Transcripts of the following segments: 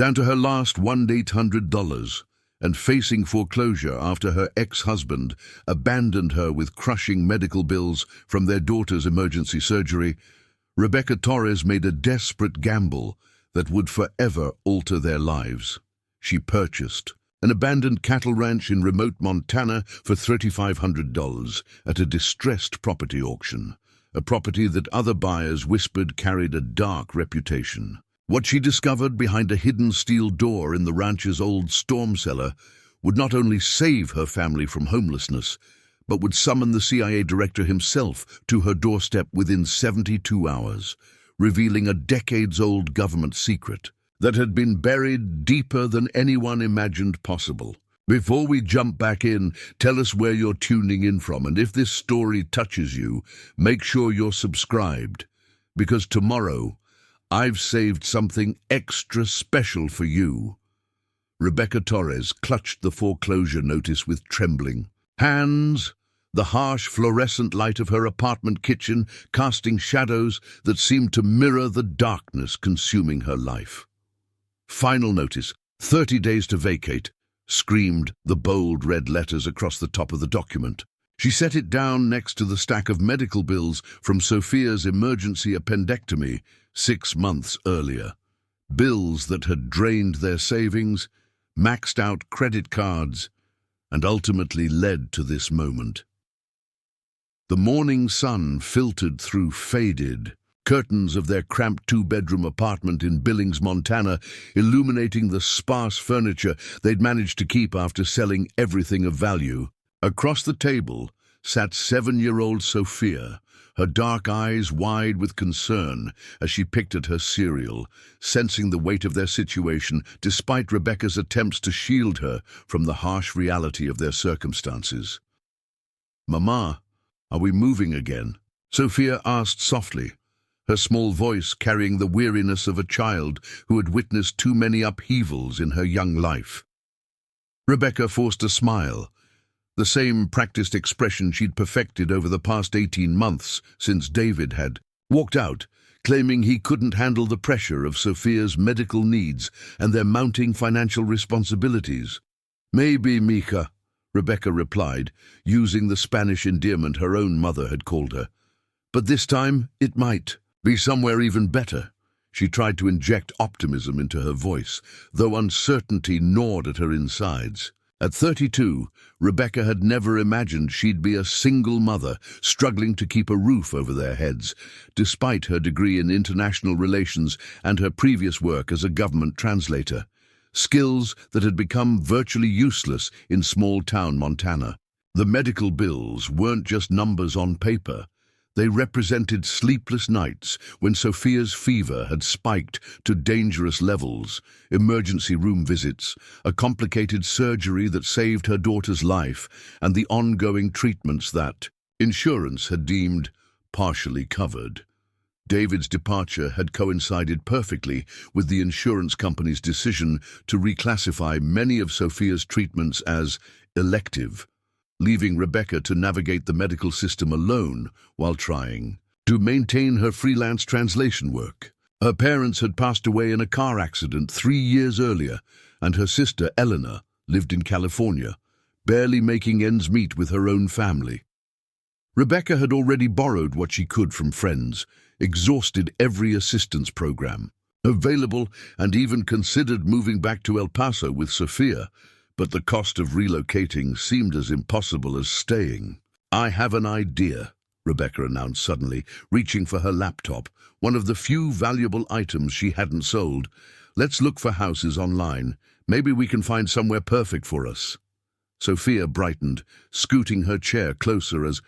down to her last $1,800, and facing foreclosure after her ex-husband abandoned her with crushing medical bills from their daughter's emergency surgery, Rebecca Torres made a desperate gamble that would forever alter their lives. She purchased an abandoned cattle ranch in remote Montana for $3,500 at a distressed property auction, a property that other buyers whispered carried a dark reputation. What she discovered behind a hidden steel door in the ranch's old storm cellar would not only save her family from homelessness, but would summon the CIA director himself to her doorstep within 72 hours, revealing a decades-old government secret that had been buried deeper than anyone imagined possible. Before we jump back in, tell us where you're tuning in from, and if this story touches you, make sure you're subscribed, because tomorrow I've saved something extra special for you. Rebecca Torres clutched the foreclosure notice with trembling hands, the harsh fluorescent light of her apartment kitchen casting shadows that seemed to mirror the darkness consuming her life. Final notice, 30 days to vacate, screamed the bold red letters across the top of the document. She set it down next to the stack of medical bills from Sophia's emergency appendectomy 6 months earlier. Bills that had drained their savings, maxed out credit cards, and ultimately led to this moment. The morning sun filtered through faded curtains of their cramped 2-bedroom apartment in Billings, Montana, illuminating the sparse furniture they'd managed to keep after selling everything of value. Across the table sat 7-year-old Sophia, her dark eyes wide with concern as she picked at her cereal, sensing the weight of their situation despite Rebecca's attempts to shield her from the harsh reality of their circumstances. "Mama, are we moving again?" Sophia asked softly, her small voice carrying the weariness of a child who had witnessed too many upheavals in her young life. Rebecca forced a smile, the same practiced expression she'd perfected over the past 18 months since David had walked out, claiming he couldn't handle the pressure of Sophia's medical needs and their mounting financial responsibilities. "Maybe, mija," Rebecca replied, using the Spanish endearment her own mother had called her. "But this time it might be somewhere even better." She tried to inject optimism into her voice, though uncertainty gnawed at her insides. At 32, Rebecca had never imagined she'd be a single mother struggling to keep a roof over their heads, despite her degree in international relations and her previous work as a government translator, skills that had become virtually useless in small-town Montana. The medical bills weren't just numbers on paper. They represented sleepless nights when Sophia's fever had spiked to dangerous levels, emergency room visits, a complicated surgery that saved her daughter's life, and the ongoing treatments that insurance had deemed partially covered. David's departure had coincided perfectly with the insurance company's decision to reclassify many of Sophia's treatments as elective, leaving Rebecca to navigate the medical system alone while trying to maintain her freelance translation work. Her parents had passed away in a car accident 3 years earlier, and her sister, Eleanor, lived in California, barely making ends meet with her own family. Rebecca had already borrowed what she could from friends, exhausted every assistance program available, and even considered moving back to El Paso with Sophia, but the cost of relocating seemed as impossible as staying. "I have an idea," Rebecca announced suddenly, reaching for her laptop, one of the few valuable items she hadn't sold. "Let's look for houses online. Maybe we can find somewhere perfect for us." Sophia brightened, scooting her chair closer as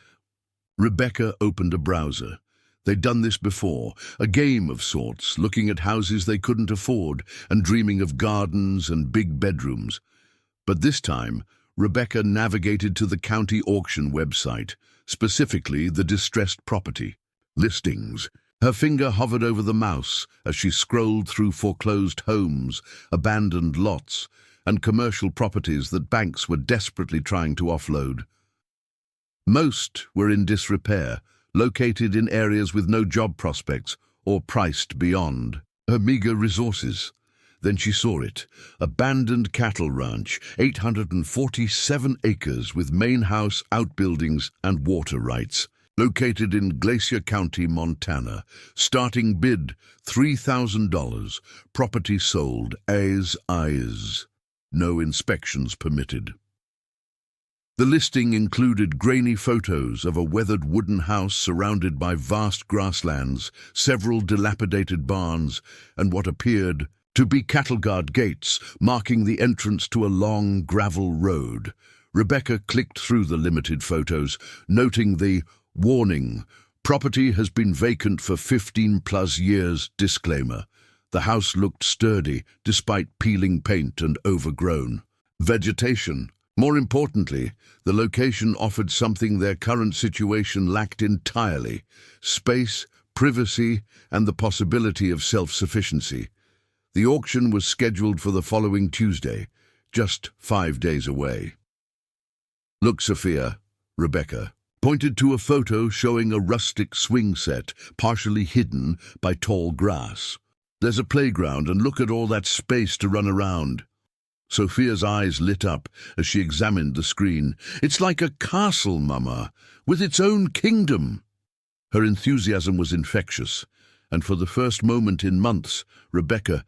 Rebecca opened a browser. They'd done this before, a game of sorts, looking at houses they couldn't afford and dreaming of gardens and big bedrooms. But this time, Rebecca navigated to the county auction website, specifically the distressed property listings. Her finger hovered over the mouse as she scrolled through foreclosed homes, abandoned lots, and commercial properties that banks were desperately trying to offload. Most were in disrepair, located in areas with no job prospects or priced beyond her meager resources. Then she saw it, abandoned cattle ranch, 847 acres with main house, outbuildings and water rights, located in Glacier County, Montana. Starting bid, $3,000. Property sold as is. No inspections permitted. The listing included grainy photos of a weathered wooden house surrounded by vast grasslands, several dilapidated barns, and what appeared to be cattle guard gates marking the entrance to a long gravel road. Rebecca clicked through the limited photos, noting the warning, property has been vacant for 15+ years disclaimer. The house looked sturdy despite peeling paint and overgrown vegetation. More importantly, the location offered something their current situation lacked entirely: space, privacy, and the possibility of self-sufficiency. The auction was scheduled for the following Tuesday, just 5 days away. Look, Sophia, Rebecca pointed to a photo showing a rustic swing set partially hidden by tall grass. There's a playground, and look at all that space to run around. Sophia's eyes lit up as she examined the screen. It's like a castle, Mama, with its own kingdom. Her enthusiasm was infectious, and for the first moment in months, Rebecca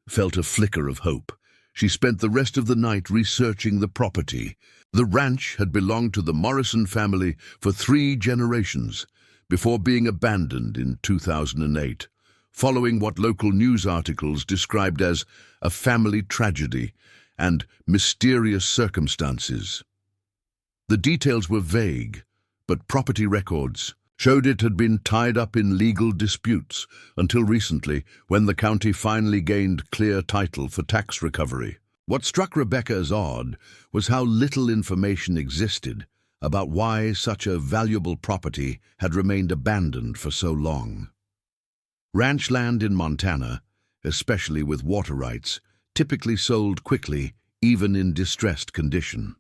felt a flicker of hope. She spent the rest of the night researching the property. The ranch had belonged to the Morrison family for 3 generations, before being abandoned in 2008, following what local news articles described as a family tragedy and mysterious circumstances. The details were vague, but property records showed it had been tied up in legal disputes until recently, when the county finally gained clear title for tax recovery. What struck Rebecca as odd was how little information existed about why such a valuable property had remained abandoned for so long. Ranch land in Montana, especially with water rights, typically sold quickly, even in distressed condition.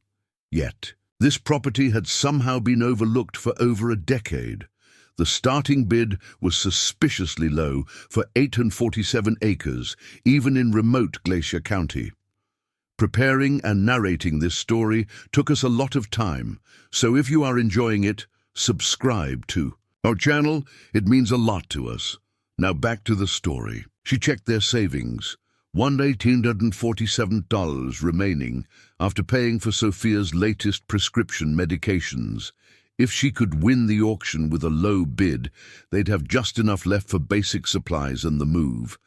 Yet, this property had somehow been overlooked for over a decade. The starting bid was suspiciously low for 847 acres, even in remote Glacier County. Preparing and narrating this story took us a lot of time, so if you are enjoying it, subscribe to our channel. It means a lot to us. Now back to the story. She checked their savings. $1,847 remaining after paying for Sophia's latest prescription medications. If she could win the auction with a low bid, they'd have just enough left for basic supplies and the move.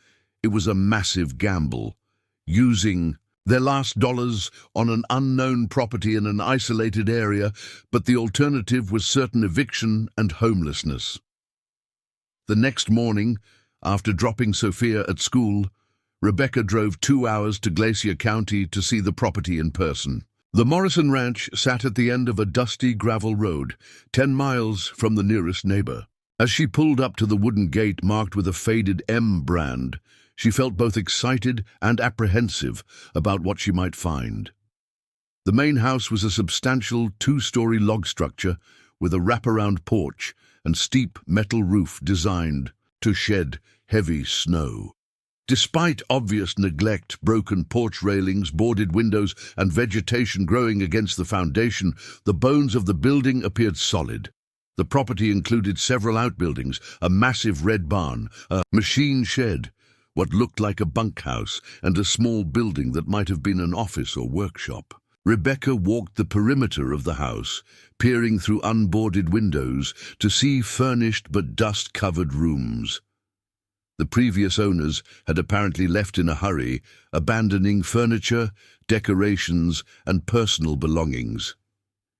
It was a massive gamble, using their last dollars on an unknown property in an isolated area, but the alternative was certain eviction and homelessness. The next morning, after dropping Sophia at school, Rebecca drove 2 hours to Glacier County to see the property in person. The Morrison Ranch sat at the end of a dusty gravel road, 10 miles from the nearest neighbor. As she pulled up to the wooden gate marked with a faded M brand, she felt both excited and apprehensive about what she might find. The main house was a substantial 2-story log structure with a wraparound porch and steep metal roof designed to shed heavy snow. Despite obvious neglect, broken porch railings, boarded windows, and vegetation growing against the foundation, the bones of the building appeared solid. The property included several outbuildings, a massive red barn, a machine shed, what looked like a bunkhouse, and a small building that might have been an office or workshop. Rebecca walked the perimeter of the house, peering through unboarded windows to see furnished but dust-covered rooms. The previous owners had apparently left in a hurry, abandoning furniture, decorations, and personal belongings.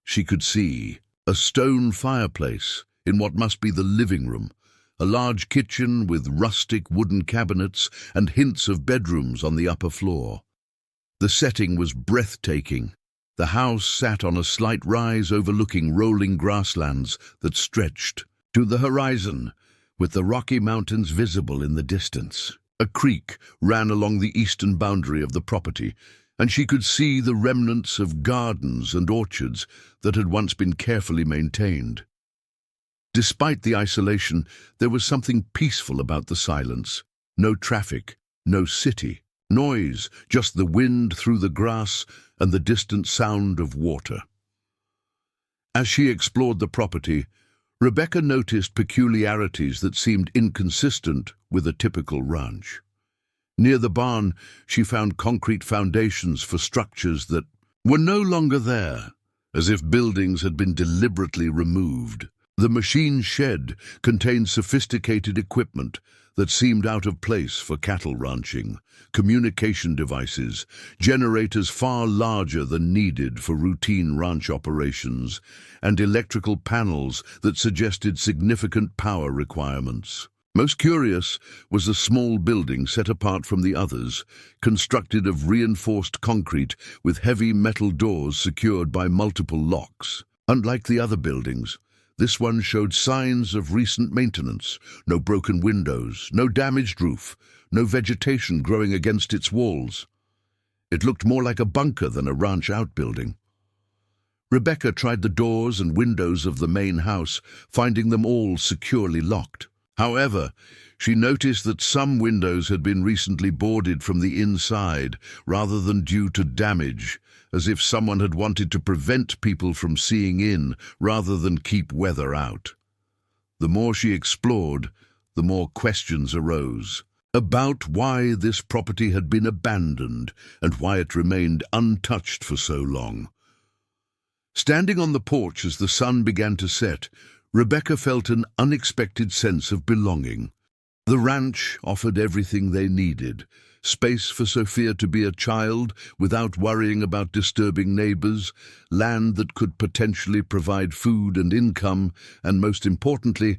She could see a stone fireplace in what must be the living room, a large kitchen with rustic wooden cabinets and hints of bedrooms on the upper floor. The setting was breathtaking. The house sat on a slight rise overlooking rolling grasslands that stretched to the horizon, with the Rocky Mountains visible in the distance. A creek ran along the eastern boundary of the property, and she could see the remnants of gardens and orchards that had once been carefully maintained. Despite the isolation, there was something peaceful about the silence. No traffic, no city, Noise, just the wind through the grass and the distant sound of water. As she explored the property, Rebecca noticed peculiarities that seemed inconsistent with a typical ranch. Near the barn, she found concrete foundations for structures that were no longer there, as if buildings had been deliberately removed. The machine shed contained sophisticated equipment that seemed out of place for cattle ranching, communication devices, generators far larger than needed for routine ranch operations, and electrical panels that suggested significant power requirements. Most curious was a small building set apart from the others, constructed of reinforced concrete with heavy metal doors secured by multiple locks. Unlike the other buildings, this one showed signs of recent maintenance: no broken windows, no damaged roof, no vegetation growing against its walls. It looked more like a bunker than a ranch outbuilding. Rebecca tried the doors and windows of the main house, finding them all securely locked. However, she noticed that some windows had been recently boarded from the inside rather than due to damage, as if someone had wanted to prevent people from seeing in rather than keep weather out. The more she explored, the more questions arose about why this property had been abandoned and why it remained untouched for so long. Standing on the porch as the sun began to set, Rebecca felt an unexpected sense of belonging. The ranch offered everything they needed: space for Sophia to be a child without worrying about disturbing neighbors, land that could potentially provide food and income, and most importantly,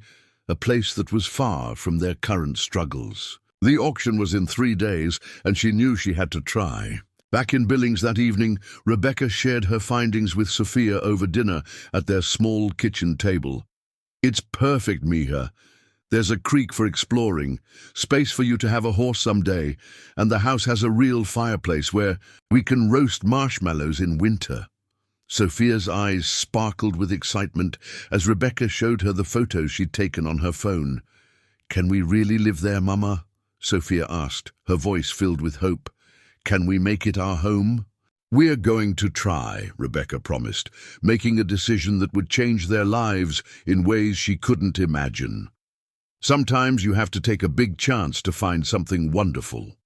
a place that was far from their current struggles. The auction was in 3 days, and she knew she had to try. Back in Billings that evening, Rebecca shared her findings with Sophia over dinner at their small kitchen table. "It's perfect, Mija. There's a creek for exploring, space for you to have a horse someday, and the house has a real fireplace where we can roast marshmallows in winter." Sophia's eyes sparkled with excitement as Rebecca showed her the photos she'd taken on her phone. "Can we really live there, Mama?" Sophia asked, her voice filled with hope. "Can we make it our home?" "We're going to try," Rebecca promised, making a decision that would change their lives in ways she couldn't imagine. Sometimes you have to take a big chance to find something wonderful.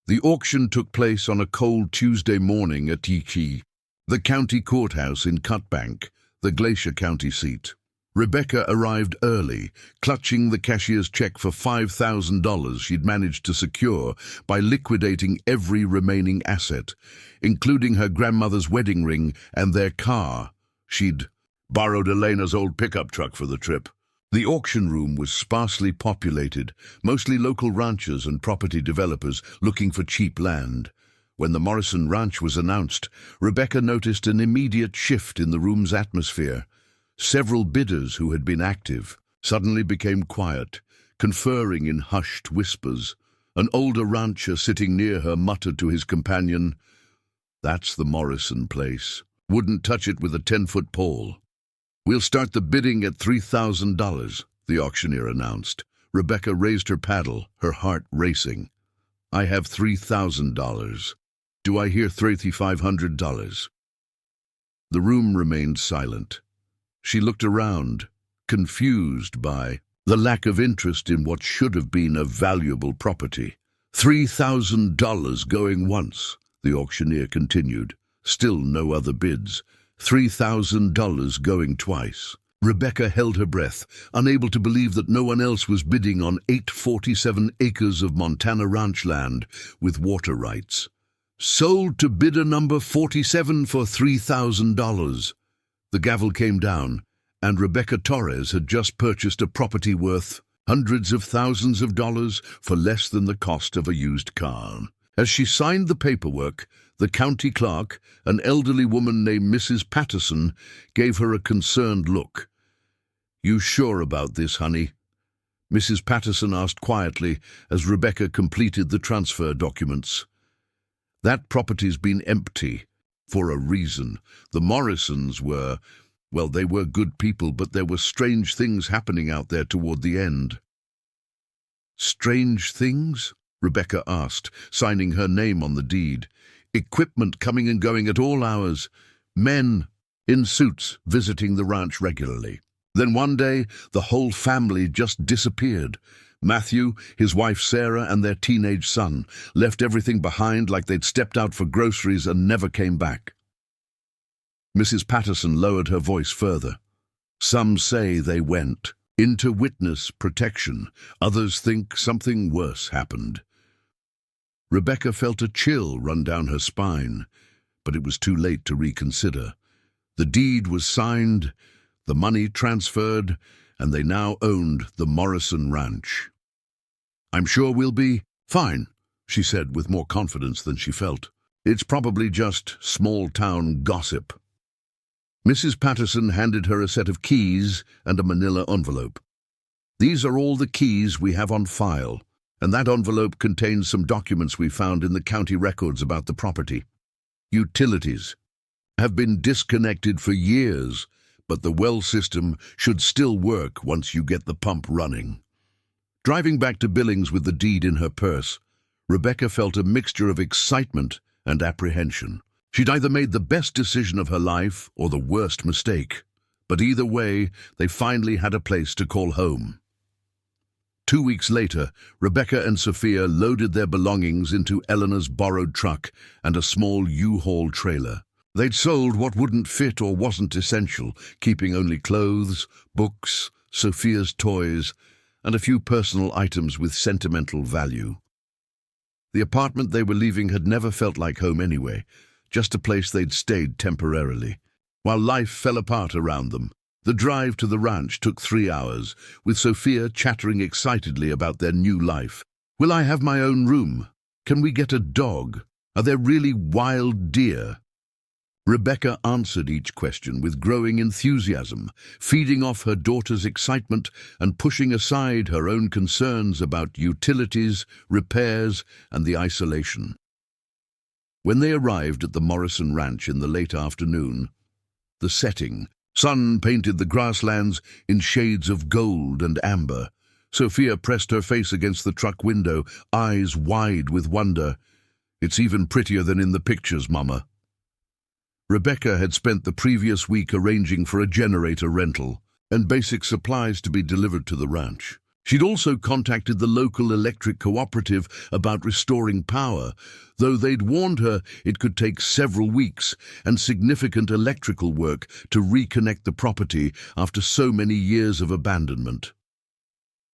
The auction took place on a cold Tuesday morning at the county courthouse in Cutbank, the Glacier County seat. Rebecca arrived early, clutching the cashier's check for $5,000 she'd managed to secure by liquidating every remaining asset, including her grandmother's wedding ring and their car. She'd borrowed Elena's old pickup truck for the trip. The auction room was sparsely populated, mostly local ranchers and property developers looking for cheap land. When the Morrison Ranch was announced, Rebecca noticed an immediate shift in the room's atmosphere. Several bidders who had been active suddenly became quiet, conferring in hushed whispers. An older rancher sitting near her muttered to his companion, "That's the Morrison place. Wouldn't touch it with a 10-foot pole." "We'll start the bidding at $3,000, the auctioneer announced. Rebecca raised her paddle, her heart racing. "I have $3,000. Do I hear $3,500? The room remained silent. She looked around, confused by the lack of interest in what should have been a valuable property. $3,000 going once, the auctioneer continued. Still no other bids. $3,000 going twice. Rebecca held her breath, unable to believe that no one else was bidding on 847 acres of Montana ranch land with water rights. "Sold to bidder number 47 for $3,000. The gavel came down, and Rebecca Torres had just purchased a property worth hundreds of thousands of dollars for less than the cost of a used car. As she signed the paperwork, the county clerk, an elderly woman named Mrs. Patterson, gave her a concerned look. "You sure about this, honey?" Mrs. Patterson asked quietly as Rebecca completed the transfer documents. "That property's been empty for a reason. The Morrisons were, well, they were good people, but there were strange things happening out there toward the end." "Strange things?" Rebecca asked, signing her name on the deed. Equipment coming and going at all hours. Men in suits visiting the ranch regularly. Then one day, the whole family just disappeared. Matthew, his wife Sarah, and their teenage son left everything behind like they'd stepped out for groceries and never came back. Mrs. Patterson lowered her voice further. Some say they went into witness protection. Others think something worse happened. Rebecca felt a chill run down her spine, but it was too late to reconsider. The deed was signed, the money transferred, and they now owned the Morrison Ranch. I'm sure we'll be fine, she said with more confidence than she felt. It's probably just small-town gossip. Mrs. Patterson handed her a set of keys and a manila envelope. These are all the keys we have on file, and that envelope contains some documents we found in the county records about the property. Utilities have been disconnected for years, but the well system should still work once you get the pump running. Driving back to Billings with the deed in her purse, Rebecca felt a mixture of excitement and apprehension. She'd either made the best decision of her life or the worst mistake, but either way, they finally had a place to call home. 2 weeks later, Rebecca and Sophia loaded their belongings into Eleanor's borrowed truck and a small U-Haul trailer. They'd sold what wouldn't fit or wasn't essential, keeping only clothes, books, Sophia's toys, and a few personal items with sentimental value. The apartment they were leaving had never felt like home anyway, just a place they'd stayed temporarily. While life fell apart around them, the drive to the ranch took 3 hours, with Sophia chattering excitedly about their new life. Will I have my own room? Can we get a dog? Are there really wild deer? Rebecca answered each question with growing enthusiasm, feeding off her daughter's excitement and pushing aside her own concerns about utilities, repairs, and the isolation. When they arrived at the Morrison Ranch in the late afternoon, the setting, sun painted the grasslands in shades of gold and amber. Sophia pressed her face against the truck window, eyes wide with wonder. It's even prettier than in the pictures, Mama. Rebecca had spent the previous week arranging for a generator rental and basic supplies to be delivered to the ranch. She'd also contacted the local electric cooperative about restoring power, though they'd warned her it could take several weeks and significant electrical work to reconnect the property after so many years of abandonment.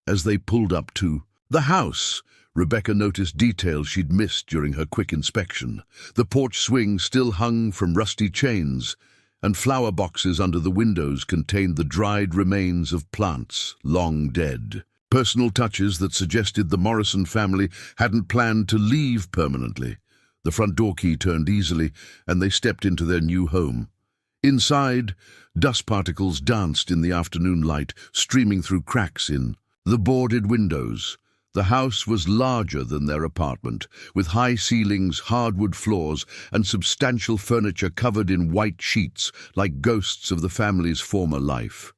As they pulled up to the house, Rebecca noticed details she'd missed during her quick inspection. The porch swing still hung from rusty chains, and flower boxes under the windows contained the dried remains of plants long dead. Personal touches that suggested the Morrison family hadn't planned to leave permanently. The front door key turned easily, and they stepped into their new home. Inside, dust particles danced in the afternoon light, streaming through cracks in the boarded windows. The house was larger than their apartment, with high ceilings, hardwood floors, and substantial furniture covered in white sheets like ghosts of the family's former life.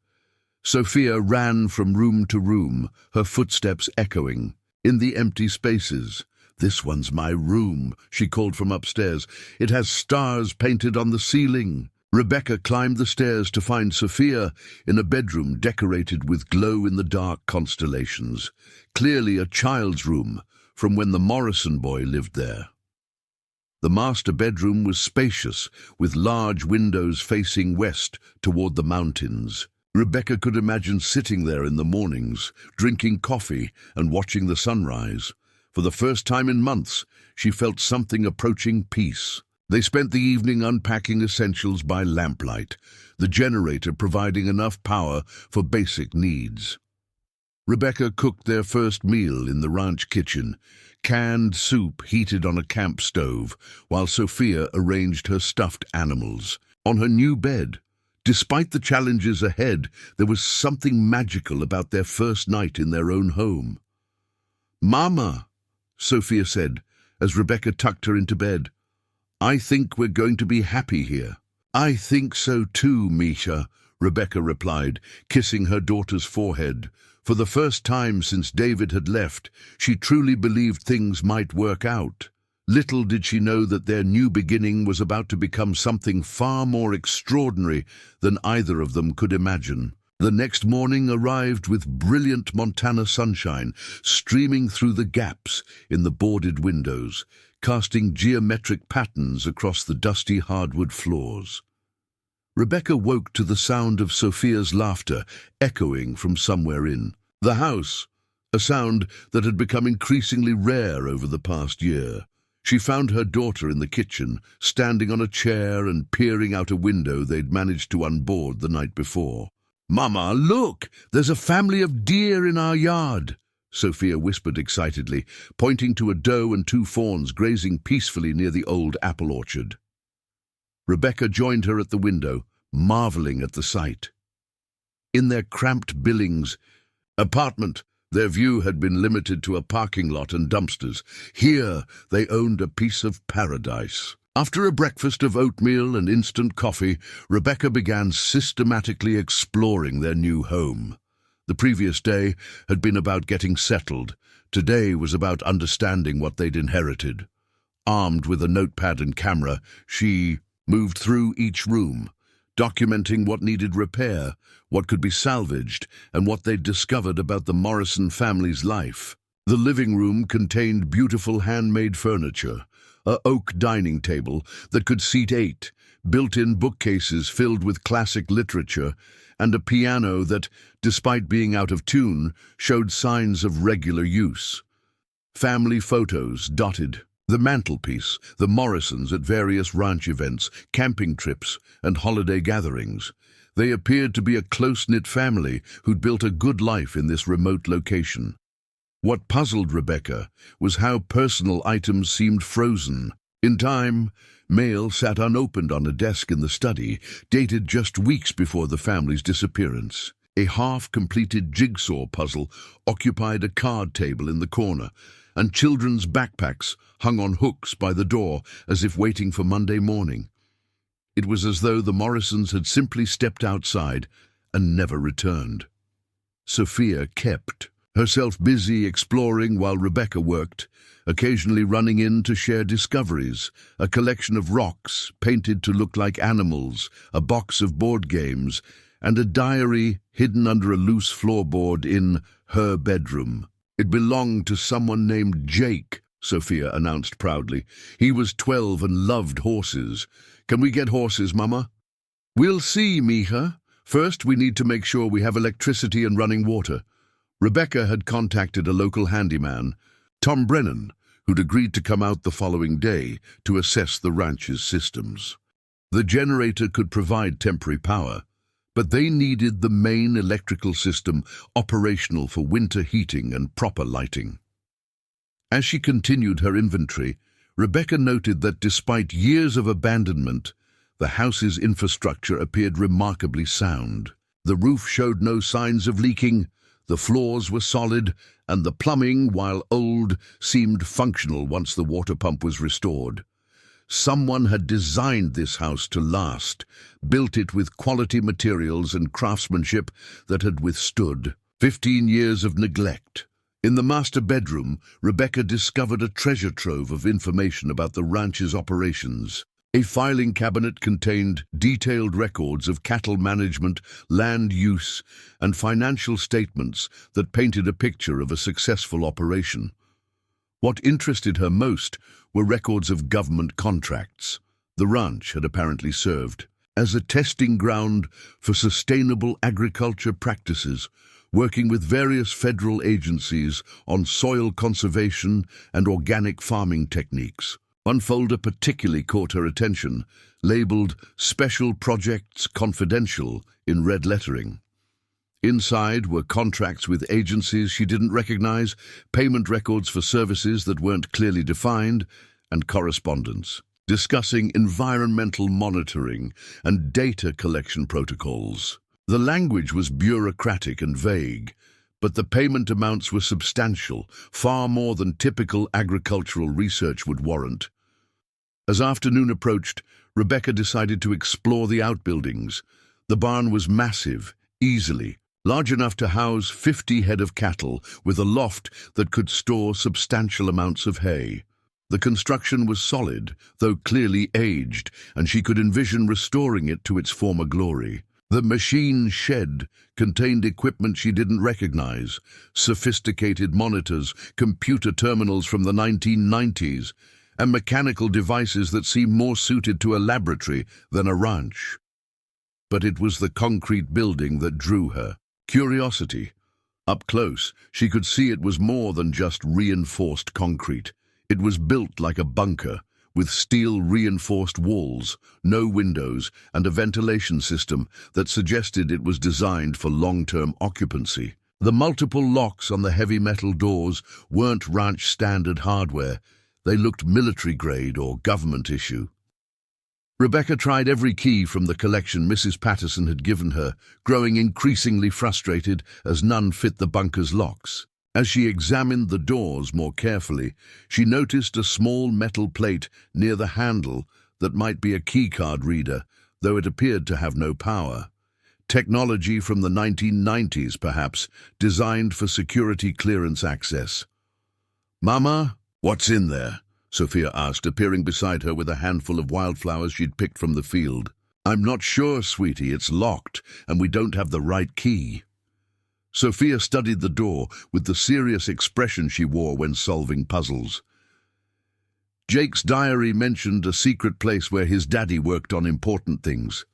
Sophia ran from room to room, her footsteps echoing in the empty spaces. "This one's my room," she called from upstairs. "It has stars painted on the ceiling." Rebecca climbed the stairs to find Sophia in a bedroom decorated with glow-in-the-dark constellations, clearly a child's room from when the Morrison boy lived there. The master bedroom was spacious, with large windows facing west toward the mountains. Rebecca could imagine sitting there in the mornings, drinking coffee and watching the sunrise. For the first time in months, she felt something approaching peace. They spent the evening unpacking essentials by lamplight, the generator providing enough power for basic needs. Rebecca cooked their first meal in the ranch kitchen, canned soup heated on a camp stove, while Sophia arranged her stuffed animals. On her new bed, despite the challenges ahead, there was something magical about their first night in their own home. "Mama," Sophia said, as Rebecca tucked her into bed, "I think we're going to be happy here." "I think so too, Misha," Rebecca replied, kissing her daughter's forehead, For the first time since David had left, she truly believed things might work out. Little did she know that their new beginning was about to become something far more extraordinary than either of them could imagine. The next morning arrived with brilliant Montana sunshine streaming through the gaps in the boarded windows, casting geometric patterns across the dusty hardwood floors. Rebecca woke to the sound of Sophia's laughter echoing from somewhere in the house, a sound that had become increasingly rare over the past year. She found her daughter in the kitchen, standing on a chair and peering out a window they'd managed to unboard the night before. "Mama, look! There's a family of deer in our yard," Sophia whispered excitedly, pointing to a doe and 2 fawns grazing peacefully near the old apple orchard. Rebecca joined her at the window, marveling at the sight. In their cramped Billings apartment, their view had been limited to a parking lot and dumpsters. Here, they owned a piece of paradise. After a breakfast of oatmeal and instant coffee, Rebecca began systematically exploring their new home. The previous day had been about getting settled. Today was about understanding what they'd inherited. Armed with a notepad and camera, she moved through each room, documenting what needed repair, what could be salvaged, and what they'd discovered about the Morrison family's life. The living room contained beautiful handmade furniture, an oak dining table that could seat 8, built-in bookcases filled with classic literature, and a piano that, despite being out of tune, showed signs of regular use. Family photos dotted the mantelpiece, the Morrisons at various ranch events, camping trips, and holiday gatherings. They appeared to be a close-knit family who'd built a good life in this remote location. What puzzled Rebecca was how personal items seemed frozen. In time, mail sat unopened on a desk in the study, dated just weeks before the family's disappearance. A half-completed jigsaw puzzle occupied a card table in the corner, and children's backpacks hung on hooks by the door as if waiting for Monday morning. It was as though the Morrisons had simply stepped outside and never returned. Sophia kept herself busy exploring while Rebecca worked, occasionally running in to share discoveries, a collection of rocks painted to look like animals, a box of board games, and a diary hidden under a loose floorboard in her bedroom. It belonged to someone named Jake, Sophia announced proudly. He was 12 and loved horses. "Can we get horses, Mama?" "We'll see, Mija. First, we need to make sure we have electricity and running water." Rebecca had contacted a local handyman, Tom Brennan, who'd agreed to come out the following day to assess the ranch's systems. The generator could provide temporary power, but they needed the main electrical system operational for winter heating and proper lighting. As she continued her inventory, Rebecca noted that despite years of abandonment, the house's infrastructure appeared remarkably sound. The roof showed no signs of leaking, the floors were solid, and the plumbing, while old, seemed functional once the water pump was restored. Someone had designed this house to last, built it with quality materials and craftsmanship that had withstood 15 years of neglect. In the master bedroom, Rebecca discovered a treasure trove of information about the ranch's operations. A filing cabinet contained detailed records of cattle management, land use, and financial statements that painted a picture of a successful operation. What interested her most were records of government contracts. The ranch had apparently served as a testing ground for sustainable agriculture practices, working with various federal agencies on soil conservation and organic farming techniques. One folder particularly caught her attention, labeled "Special Projects Confidential" in red lettering. Inside were contracts with agencies she didn't recognize, payment records for services that weren't clearly defined, and correspondence discussing environmental monitoring and data collection protocols. The language was bureaucratic and vague, but the payment amounts were substantial, far more than typical agricultural research would warrant. As afternoon approached, Rebecca decided to explore the outbuildings. The barn was massive, easily large enough to house 50 head of cattle, with a loft that could store substantial amounts of hay. The construction was solid, though clearly aged, and she could envision restoring it to its former glory. The machine shed contained equipment she didn't recognize, sophisticated monitors, computer terminals from the 1990s, and mechanical devices that seemed more suited to a laboratory than a ranch. But it was the concrete building that drew her. Curiosity. Up close, she could see it was more than just reinforced concrete. It was built like a bunker, with steel-reinforced walls, no windows, and a ventilation system that suggested it was designed for long-term occupancy. The multiple locks on the heavy metal doors weren't ranch-standard hardware. They looked military-grade or government issue. Rebecca tried every key from the collection Mrs. Patterson had given her, growing increasingly frustrated as none fit the bunker's locks. As she examined the doors more carefully, she noticed a small metal plate near the handle that might be a keycard reader, though it appeared to have no power. Technology from the 1990s, perhaps, designed for security clearance access. "Mama, what's in there?" Sophia asked, appearing beside her with a handful of wildflowers she'd picked from the field. "I'm not sure, sweetie. It's locked, and we don't have the right key." Sophia studied the door with the serious expression she wore when solving puzzles. Jake's diary mentioned a secret place where his daddy worked on important things.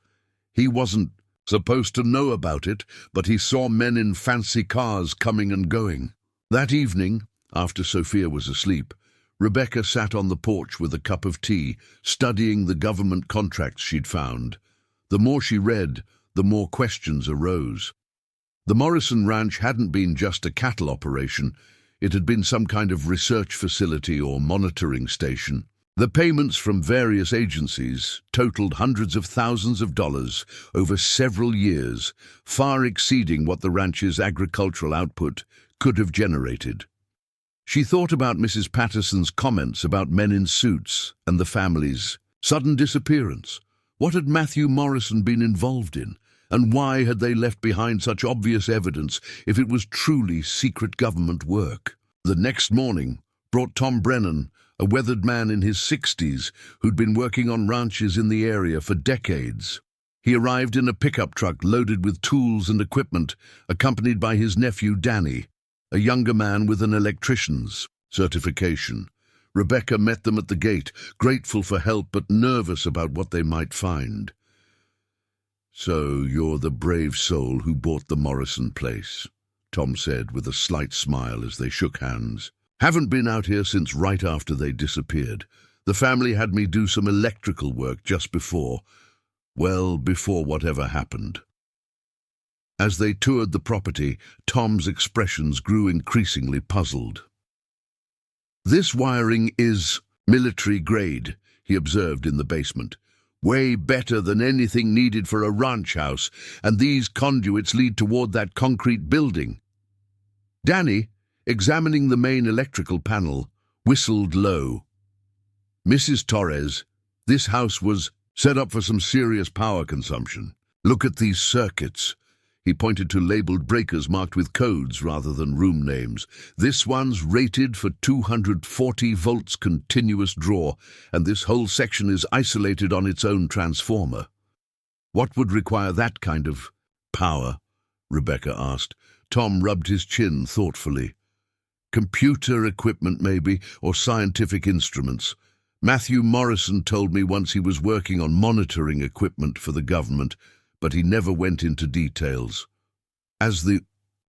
He wasn't supposed to know about it, but he saw men in fancy cars coming and going. That evening, after Sophia was asleep, Rebecca sat on the porch with a cup of tea, studying the government contracts she'd found. The more she read, the more questions arose. The Morrison Ranch hadn't been just a cattle operation. It had been some kind of research facility or monitoring station. The payments from various agencies totaled hundreds of thousands of dollars over several years, far exceeding what the ranch's agricultural output could have generated. She thought about Mrs. Patterson's comments about men in suits and the family's sudden disappearance. What had Matthew Morrison been involved in, and why had they left behind such obvious evidence if it was truly secret government work? The next morning brought Tom Brennan, a weathered man in his 60s who'd been working on ranches in the area for decades. He arrived in a pickup truck loaded with tools and equipment, accompanied by his nephew Danny, a younger man with an electrician's certification. Rebecca met them at the gate, grateful for help but nervous about what they might find. "So you're the brave soul who bought the Morrison place," Tom said with a slight smile as they shook hands. "Haven't been out here since right after they disappeared. The family had me do some electrical work just before whatever happened." As they toured the property, Tom's expressions grew increasingly puzzled. "This wiring is military grade," he observed in the basement. "Way better than anything needed for a ranch house, and these conduits lead toward that concrete building." Danny, examining the main electrical panel, whistled low. "Mrs. Torres, this house was set up for some serious power consumption. Look at these circuits." He pointed to labeled breakers marked with codes rather than room names. "This one's rated for 240 volts continuous draw, and this whole section is isolated on its own transformer." "What would require that kind of power?" Rebecca asked. Tom rubbed his chin thoughtfully. "Computer equipment, maybe, or scientific instruments. Matthew Morrison told me once he was working on monitoring equipment for the government, but he never went into details." As the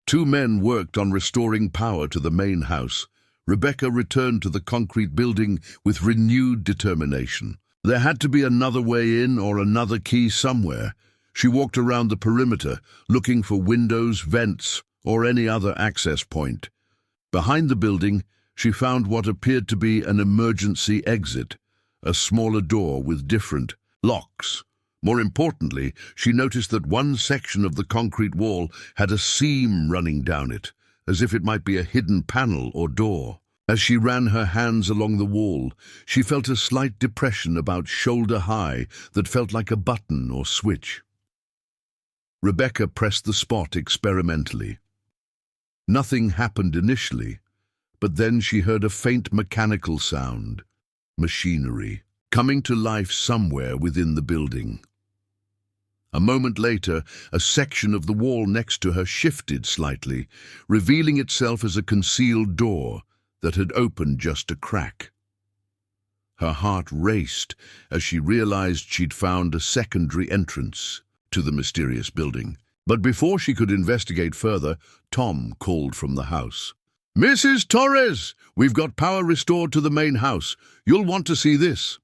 two men worked on restoring power to the main house, Rebecca returned to the concrete building with renewed determination. There had to be another way in or another key somewhere. She walked around the perimeter, looking for windows, vents, or any other access point. Behind the building, she found what appeared to be an emergency exit, a smaller door with different locks. More importantly, she noticed that one section of the concrete wall had a seam running down it, as if it might be a hidden panel or door. As she ran her hands along the wall, she felt a slight depression about shoulder high that felt like a button or switch. Rebecca pressed the spot experimentally. Nothing happened initially, but then she heard a faint mechanical sound, machinery, coming to life somewhere within the building. A moment later, a section of the wall next to her shifted slightly, revealing itself as a concealed door that had opened just a crack. Her heart raced as she realized she'd found a secondary entrance to the mysterious building. But before she could investigate further, Tom called from the house. "Mrs. Torres, we've got power restored to the main house. You'll want to see this."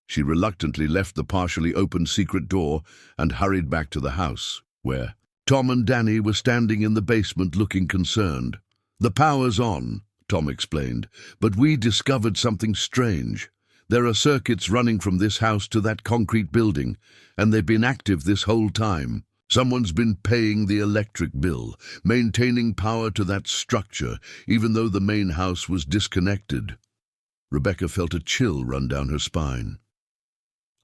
She reluctantly left the partially open secret door and hurried back to the house, where Tom and Danny were standing in the basement looking concerned. "The power's on," Tom explained, "but we discovered something strange. There are circuits running from this house to that concrete building, and they've been active this whole time. Someone's been paying the electric bill, maintaining power to that structure, even though the main house was disconnected." Rebecca felt a chill run down her spine.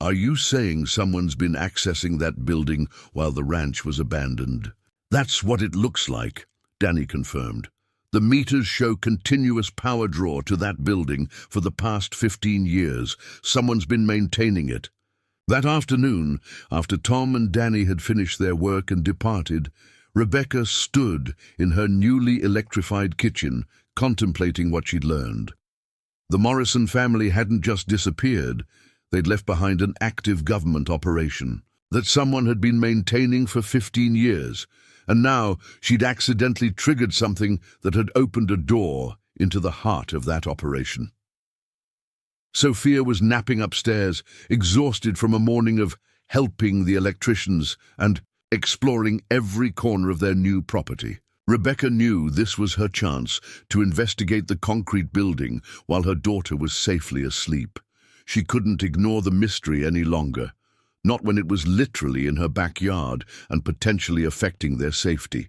"Are you saying someone's been accessing that building while the ranch was abandoned?" "That's what it looks like," Danny confirmed. "The meters show continuous power draw to that building for the past 15 years. Someone's been maintaining it." That afternoon, after Tom and Danny had finished their work and departed, Rebecca stood in her newly electrified kitchen, contemplating what she'd learned. The Morrison family hadn't just disappeared. They'd left behind an active government operation that someone had been maintaining for 15 years, and now she'd accidentally triggered something that had opened a door into the heart of that operation. Sophia was napping upstairs, exhausted from a morning of helping the electricians and exploring every corner of their new property. Rebecca knew this was her chance to investigate the concrete building while her daughter was safely asleep. She couldn't ignore the mystery any longer, not when it was literally in her backyard and potentially affecting their safety.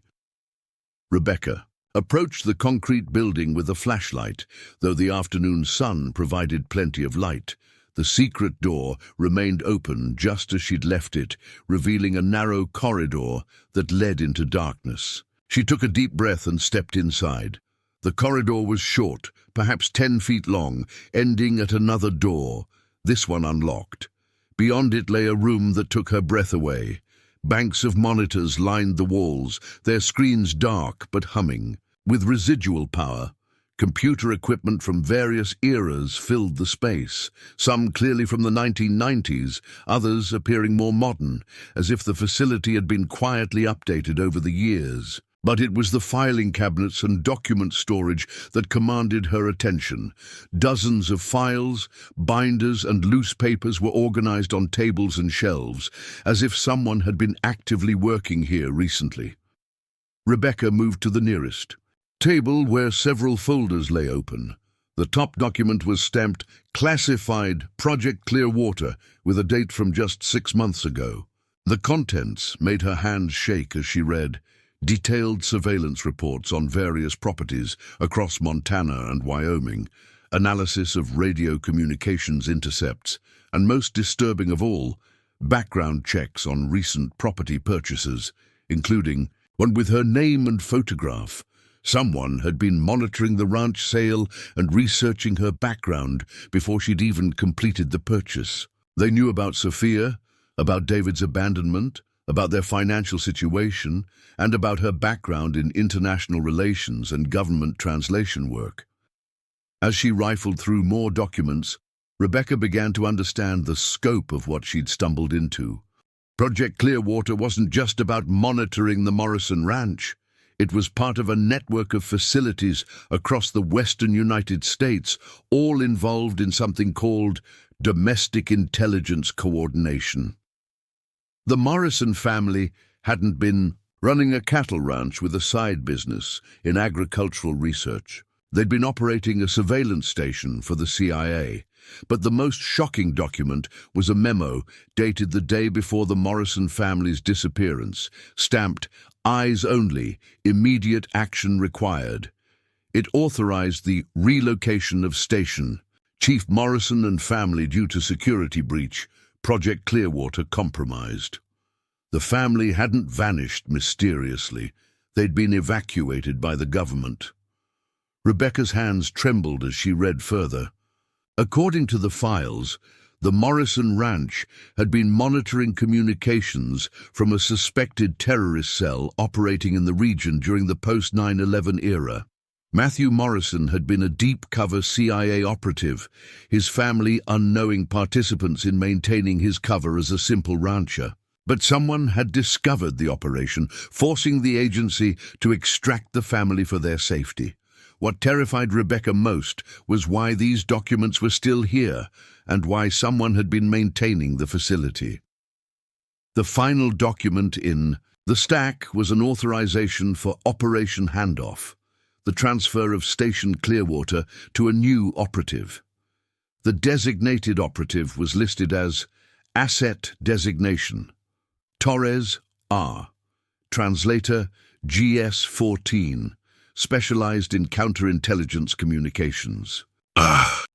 Rebecca approached the concrete building with a flashlight. Though the afternoon sun provided plenty of light, the secret door remained open just as she'd left it, revealing a narrow corridor that led into darkness. She took a deep breath and stepped inside. The corridor was short, perhaps 10 feet long, ending at another door, this one unlocked. Beyond it lay a room that took her breath away. Banks of monitors lined the walls, their screens dark but humming. With residual power, computer equipment from various eras filled the space, some clearly from the 1990s, others appearing more modern, as if the facility had been quietly updated over the years. But it was the filing cabinets and document storage that commanded her attention. Dozens of files, binders, and loose papers were organized on tables and shelves, as if someone had been actively working here recently. Rebecca moved to the nearest table where several folders lay open. The top document was stamped "Classified Project Clearwater" with a date from just 6 months ago. The contents made her hands shake as she read. Detailed surveillance reports on various properties across Montana and Wyoming, analysis of radio communications intercepts, and most disturbing of all, background checks on recent property purchases, including one with her name and photograph. Someone had been monitoring the ranch sale and researching her background before she'd even completed the purchase. They knew about Sophia, about David's abandonment, about their financial situation, and about her background in international relations and government translation work. As she rifled through more documents, Rebecca began to understand the scope of what she'd stumbled into. Project Clearwater wasn't just about monitoring the Morrison Ranch. It was part of a network of facilities across the western United States, all involved in something called domestic intelligence coordination. The Morrison family hadn't been running a cattle ranch with a side business in agricultural research. They'd been operating a surveillance station for the CIA. But the most shocking document was a memo dated the day before the Morrison family's disappearance, stamped "Eyes Only, Immediate Action Required." It authorized the relocation of station, Chief Morrison and family due to security breach, Project Clearwater compromised. The family hadn't vanished mysteriously. They'd been evacuated by the government. Rebecca's hands trembled as she read further. According to the files, the Morrison Ranch had been monitoring communications from a suspected terrorist cell operating in the region during the post-9/11 era. Matthew Morrison had been a deep-cover CIA operative, his family unknowing participants in maintaining his cover as a simple rancher. But someone had discovered the operation, forcing the agency to extract the family for their safety. What terrified Rebecca most was why these documents were still here and why someone had been maintaining the facility. The final document in the stack was an authorization for Operation Handoff, the transfer of Station Clearwater to a new operative. The designated operative was listed as Asset Designation, Torres R. Translator GS-14, specialized in counterintelligence communications.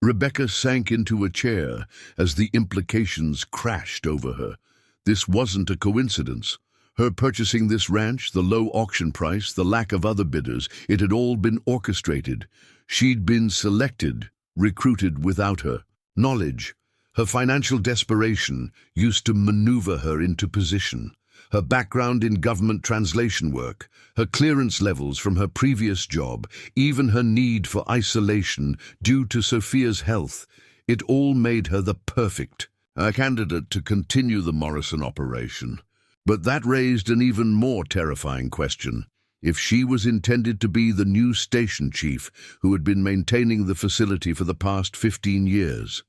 Rebecca sank into a chair as the implications crashed over her. This wasn't a coincidence. Her purchasing this ranch, the low auction price, the lack of other bidders, it had all been orchestrated. She'd been selected, recruited without her knowledge. Her financial desperation used to maneuver her into position. Her background in government translation work, her clearance levels from her previous job, even her need for isolation due to Sophia's health, it all made her the perfect candidate to continue the Morrison operation. But that raised an even more terrifying question. If she was intended to be the new station chief who had been maintaining the facility for the past 15 years,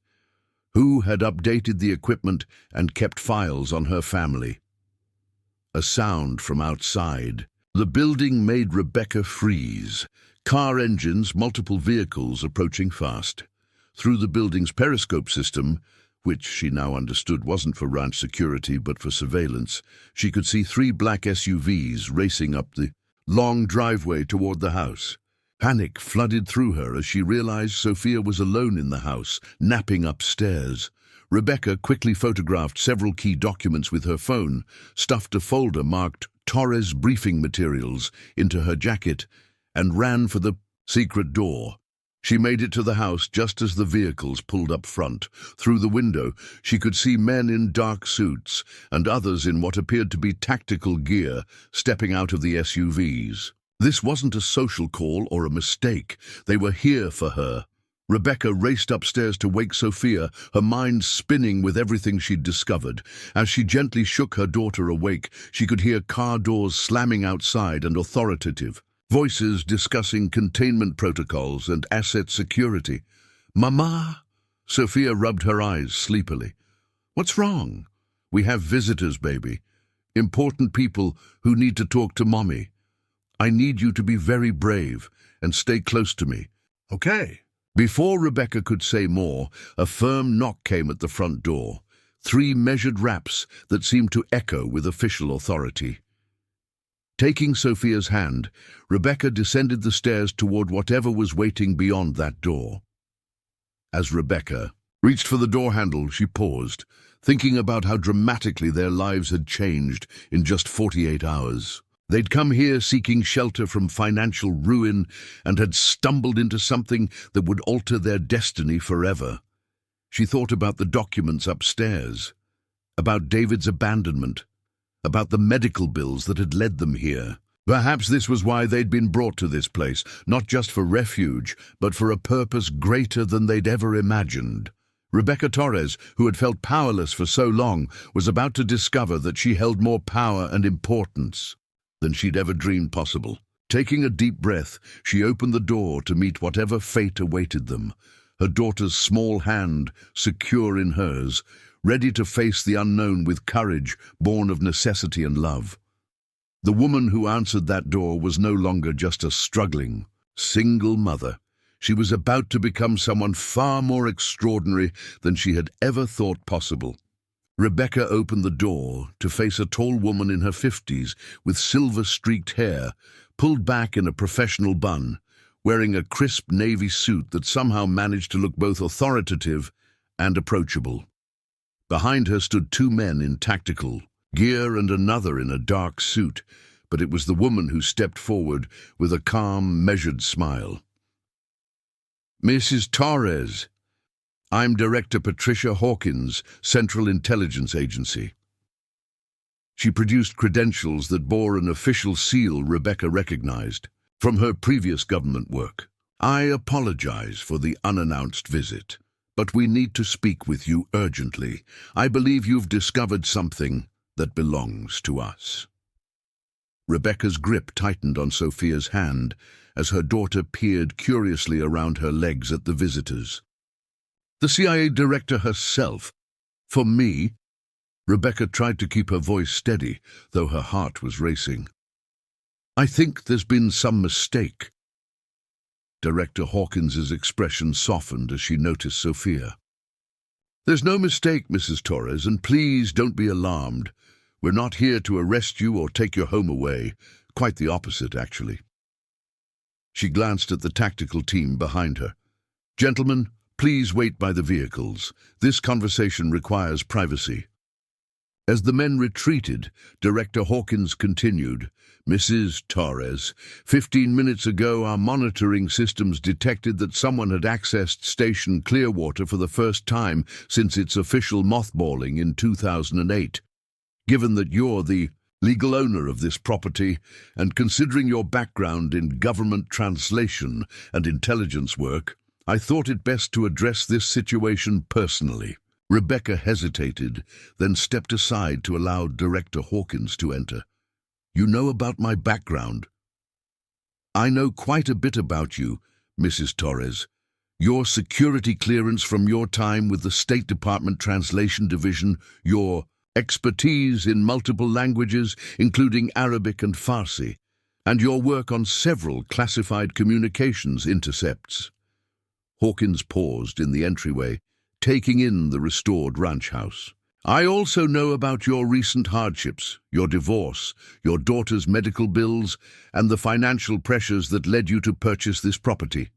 who had updated the equipment and kept files on her family? A sound from outside. The building made Rebecca freeze. Car engines, multiple vehicles approaching fast. Through the building's periscope system, which she now understood wasn't for ranch security but for surveillance, she could see 3 black SUVs racing up the long driveway toward the house. Panic flooded through her as she realized Sophia was alone in the house, napping upstairs. Rebecca quickly photographed several key documents with her phone, stuffed a folder marked Torres briefing materials into her jacket, and ran for the secret door. She made it to the house just as the vehicles pulled up front. Through the window, she could see men in dark suits and others in what appeared to be tactical gear stepping out of the SUVs. This wasn't a social call or a mistake. They were here for her. Rebecca raced upstairs to wake Sophia, her mind spinning with everything she'd discovered. As she gently shook her daughter awake, she could hear car doors slamming outside and authoritative voices discussing containment protocols and asset security. "Mama?" Sophia rubbed her eyes sleepily. "What's wrong?" "We have visitors, baby. Important people who need to talk to Mommy. I need you to be very brave and stay close to me." "Okay." Before Rebecca could say more, a firm knock came at the front door. 3 measured raps that seemed to echo with official authority. Taking Sophia's hand, Rebecca descended the stairs toward whatever was waiting beyond that door. As Rebecca reached for the door handle, she paused, thinking about how dramatically their lives had changed in just 48 hours. They'd come here seeking shelter from financial ruin and had stumbled into something that would alter their destiny forever. She thought about the documents upstairs, about David's abandonment, about the medical bills that had led them here. Perhaps this was why they'd been brought to this place, not just for refuge, but for a purpose greater than they'd ever imagined. Rebecca Torres, who had felt powerless for so long, was about to discover that she held more power and importance than she'd ever dreamed possible. Taking a deep breath, she opened the door to meet whatever fate awaited them, her daughter's small hand secure in hers, ready to face the unknown with courage born of necessity and love. The woman who answered that door was no longer just a struggling, single mother. She was about to become someone far more extraordinary than she had ever thought possible. Rebecca opened the door to face a tall woman in her 50s with silver-streaked hair, pulled back in a professional bun, wearing a crisp navy suit that somehow managed to look both authoritative and approachable. Behind her stood 2 men in tactical gear and another in a dark suit, but it was the woman who stepped forward with a calm, measured smile. "Mrs. Torres, I'm Director Patricia Hawkins, Central Intelligence Agency." She produced credentials that bore an official seal Rebecca recognized from her previous government work. "I apologize for the unannounced visit, but we need to speak with you urgently. I believe you've discovered something that belongs to us." Rebecca's grip tightened on Sophia's hand as her daughter peered curiously around her legs at the visitors. "The CIA director herself? For me?" Rebecca tried to keep her voice steady, though her heart was racing. "I think there's been some mistake." Director Hawkins's expression softened as she noticed Sophia. "There's no mistake, Mrs. Torres, and please don't be alarmed. We're not here to arrest you or take your home away. Quite the opposite, actually." She glanced at the tactical team behind her. "Gentlemen, please wait by the vehicles. This conversation requires privacy." As the men retreated, Director Hawkins continued, "Mrs. Torres, 15 minutes ago our monitoring systems detected that someone had accessed Station Clearwater for the first time since its official mothballing in 2008. Given that you're the legal owner of this property, and considering your background in government translation and intelligence work, I thought it best to address this situation personally." Rebecca hesitated, then stepped aside to allow Director Hawkins to enter. "You know about my background?" "I know quite a bit about you, Mrs. Torres. Your security clearance from your time with the State Department Translation Division, your expertise in multiple languages, including Arabic and Farsi, and your work on several classified communications intercepts." Hawkins paused in the entryway, taking in the restored ranch house. "I also know about your recent hardships, your divorce, your daughter's medical bills, and the financial pressures that led you to purchase this property."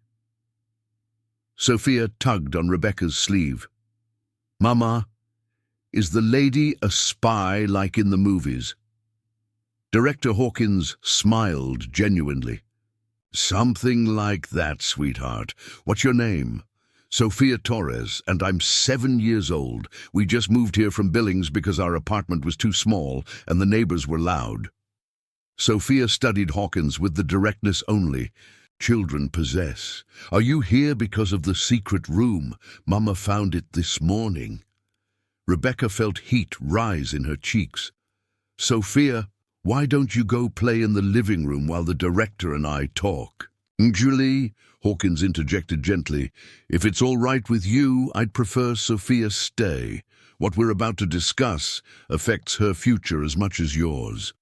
Sophia tugged on Rebecca's sleeve. "Mama, is the lady a spy like in the movies?" Director Hawkins smiled genuinely. "Something like that, sweetheart. What's your name?" "Sophia Torres, and I'm 7 years old. We just moved here from Billings because our apartment was too small and the neighbors were loud." Sophia studied Hawkins with the directness only children possess. "Are you here because of the secret room? Mama found it this morning." Rebecca felt heat rise in her cheeks. "Sophia, why don't you go play in the living room while the director and I talk?" "Julie," Hawkins interjected gently, "if it's all right with you, I'd prefer Sophia stay. What we're about to discuss affects her future as much as yours."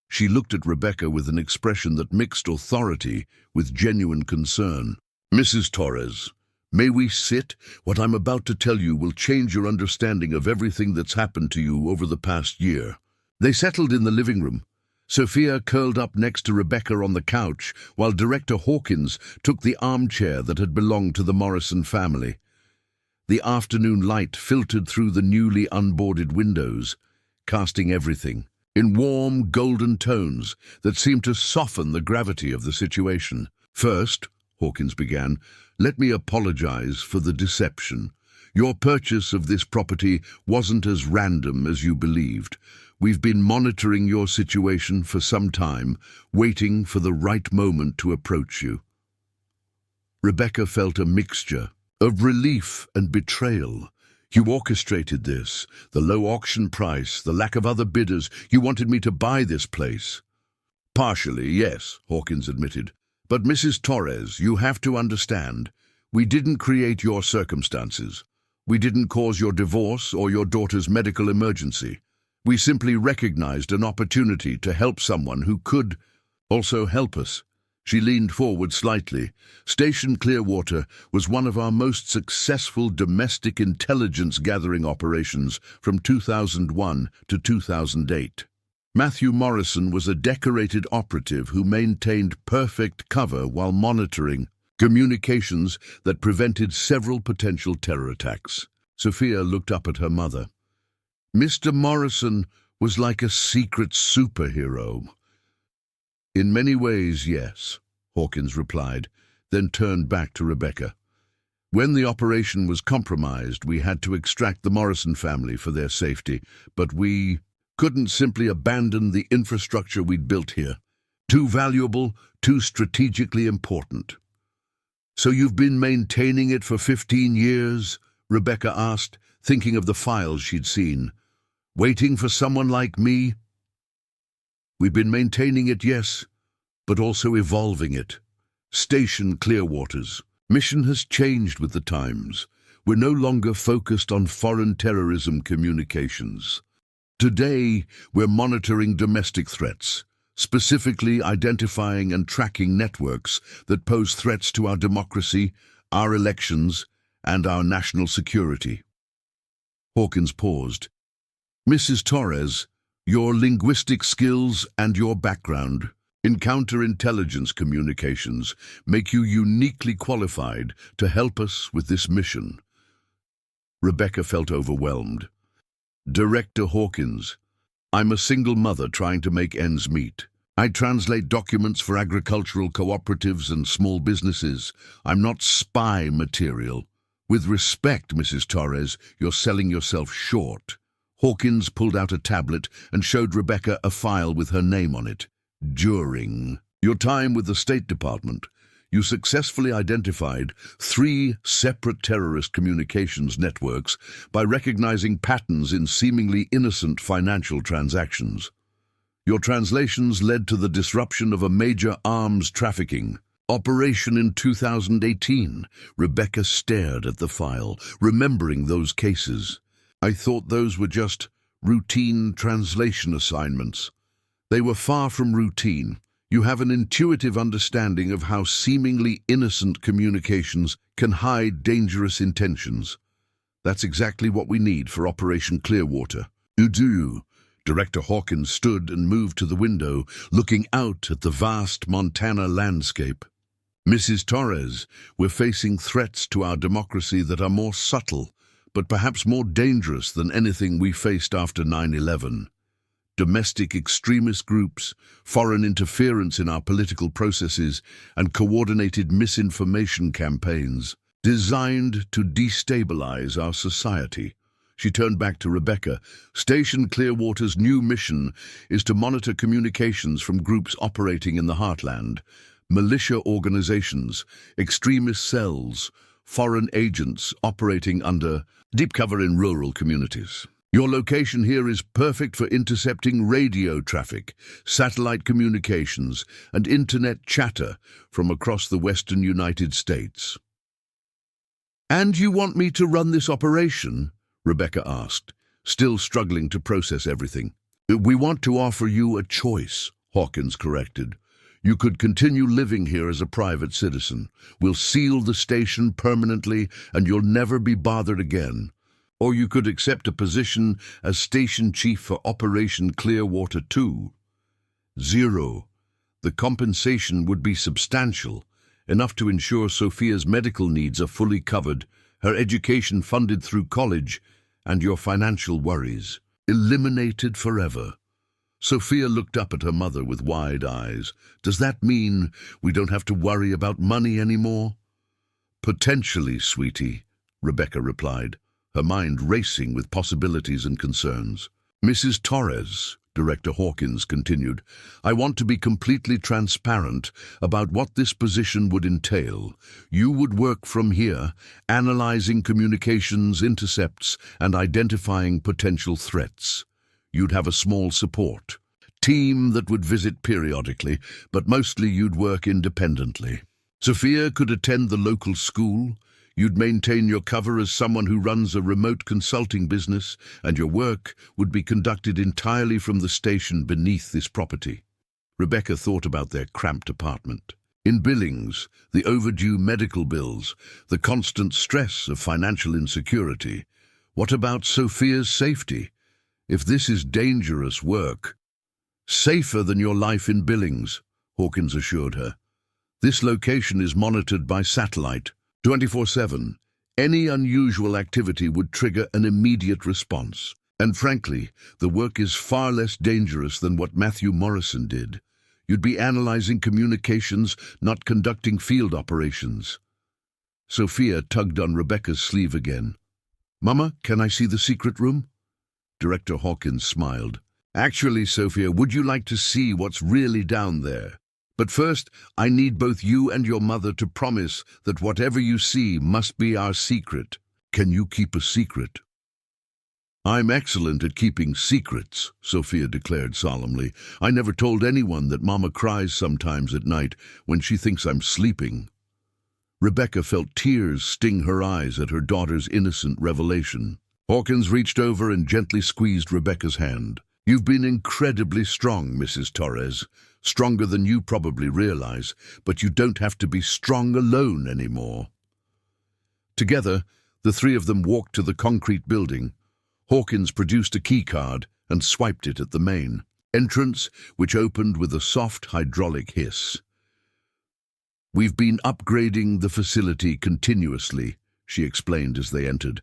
She looked at Rebecca with an expression that mixed authority with genuine concern. "Mrs. Torres, may we sit? What I'm about to tell you will change your understanding of everything that's happened to you over the past year." They settled in the living room. Sophia curled up next to Rebecca on the couch, while Director Hawkins took the armchair that had belonged to the Morrison family. The afternoon light filtered through the newly unboarded windows, casting everything in warm, golden tones that seemed to soften the gravity of the situation. "First," Hawkins began, "let me apologize for the deception. Your purchase of this property wasn't as random as you believed. We've been monitoring your situation for some time, waiting for the right moment to approach you." Rebecca felt a mixture of relief and betrayal. "You orchestrated this, the low auction price, the lack of other bidders. You wanted me to buy this place." "Partially, yes," Hawkins admitted. "But Mrs. Torres, you have to understand, we didn't create your circumstances. We didn't cause your divorce or your daughter's medical emergency. We simply recognized an opportunity to help someone who could also help us." She leaned forward slightly. "Station Clearwater was one of our most successful domestic intelligence gathering operations from 2001 to 2008. Matthew Morrison was a decorated operative who maintained perfect cover while monitoring communications that prevented several potential terror attacks." Sophia looked up at her mother. "Mr. Morrison was like a secret superhero. In many ways, yes, Hawkins replied, then turned back to Rebecca. When the operation was compromised, we had to extract the Morrison family for their safety, but we couldn't simply abandon the infrastructure we'd built here. Too valuable, too strategically important. So you've been maintaining it for 15 years? Rebecca asked, thinking of the files she'd seen. Waiting for someone like me? We've been maintaining it, yes, but also evolving it. Station Clearwater's mission has changed with the times. We're no longer focused on foreign terrorism communications. Today, we're monitoring domestic threats, specifically identifying and tracking networks that pose threats to our democracy, our elections, and our national security. Hawkins paused. Mrs. Torres, your linguistic skills and your background in counterintelligence communications make you uniquely qualified to help us with this mission. Rebecca felt overwhelmed. Director Hawkins, I'm a single mother trying to make ends meet. I translate documents for agricultural cooperatives and small businesses. I'm not spy material. With respect, Mrs. Torres, you're selling yourself short. Hawkins pulled out a tablet and showed Rebecca a file with her name on it. During your time with the State Department, you successfully identified 3 separate terrorist communications networks by recognizing patterns in seemingly innocent financial transactions. Your translations led to the disruption of a major arms trafficking operation in 2018. Rebecca stared at the file, remembering those cases. I thought those were just routine translation assignments. They were far from routine. You have an intuitive understanding of how seemingly innocent communications can hide dangerous intentions. That's exactly what we need for Operation Clearwater. You do. Director Hawkins stood and moved to the window, looking out at the vast Montana landscape. Mrs. Torres, we're facing threats to our democracy that are more subtle, but perhaps more dangerous than anything we faced after 9/11. Domestic extremist groups, foreign interference in our political processes, and coordinated misinformation campaigns designed to destabilize our society. She turned back to Rebecca. Station Clearwater's new mission is to monitor communications from groups operating in the heartland, militia organizations, extremist cells, foreign agents operating under deep cover in rural communities. Your location here is perfect for intercepting radio traffic, satellite communications, and internet chatter from across the western United States. And you want me to run this operation? Rebecca asked, still struggling to process everything. We want to offer you a choice, Hawkins corrected. You could continue living here as a private citizen. We'll seal the station permanently and you'll never be bothered again. Or you could accept a position as station chief for Operation Clearwater 2. 0. The compensation would be substantial, enough to ensure Sophia's medical needs are fully covered, her education funded through college, and your financial worries eliminated forever. Sophia looked up at her mother with wide eyes. Does that mean we don't have to worry about money anymore? Potentially, sweetie, Rebecca replied, her mind racing with possibilities and concerns. Mrs. Torres, Director Hawkins continued, I want to be completely transparent about what this position would entail. You would work from here, analyzing communications intercepts and identifying potential threats. You'd have a small support team that would visit periodically, but mostly you'd work independently. Sophia could attend the local school. You'd maintain your cover as someone who runs a remote consulting business, and your work would be conducted entirely from the station beneath this property. Rebecca thought about their cramped apartment. In Billings, the overdue medical bills, the constant stress of financial insecurity. What about Sophia's safety? If this is dangerous work, safer than your life in Billings, Hawkins assured her. This location is monitored by satellite, 24/7. Any unusual activity would trigger an immediate response. And frankly, the work is far less dangerous than what Matthew Morrison did. You'd be analyzing communications, not conducting field operations. Sophia tugged on Rebecca's sleeve again. Mama, can I see the secret room? Director Hawkins smiled. Actually, Sophia, would you like to see what's really down there? But first, I need both you and your mother to promise that whatever you see must be our secret. Can you keep a secret? I'm excellent at keeping secrets, Sophia declared solemnly. I never told anyone that Mama cries sometimes at night when she thinks I'm sleeping. Rebecca felt tears sting her eyes at her daughter's innocent revelation. Hawkins reached over and gently squeezed Rebecca's hand. You've been incredibly strong, Mrs. Torres. Stronger than you probably realize, but you don't have to be strong alone anymore. Together, the three of them walked to the concrete building. Hawkins produced a key card and swiped it at the main entrance, which opened with a soft hydraulic hiss. We've been upgrading the facility continuously, she explained as they entered.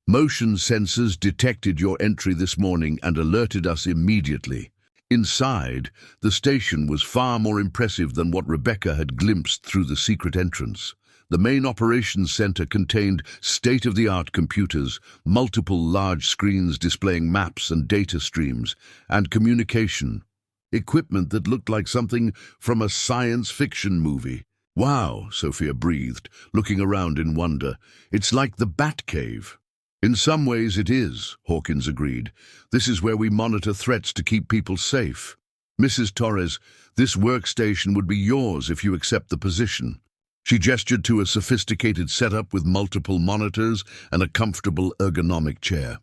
Motion sensors detected your entry this morning and alerted us immediately. Inside, the station was far more impressive than what Rebecca had glimpsed through the secret entrance. The main operations center contained state-of-the-art computers, multiple large screens displaying maps and data streams, and communication. Equipment that looked like something from a science fiction movie. Wow, Sophia breathed, looking around in wonder. It's like the Batcave. In some ways it is, Hawkins agreed. This is where we monitor threats to keep people safe. Mrs. Torres, this workstation would be yours if you accept the position. She gestured to a sophisticated setup with multiple monitors and a comfortable ergonomic chair.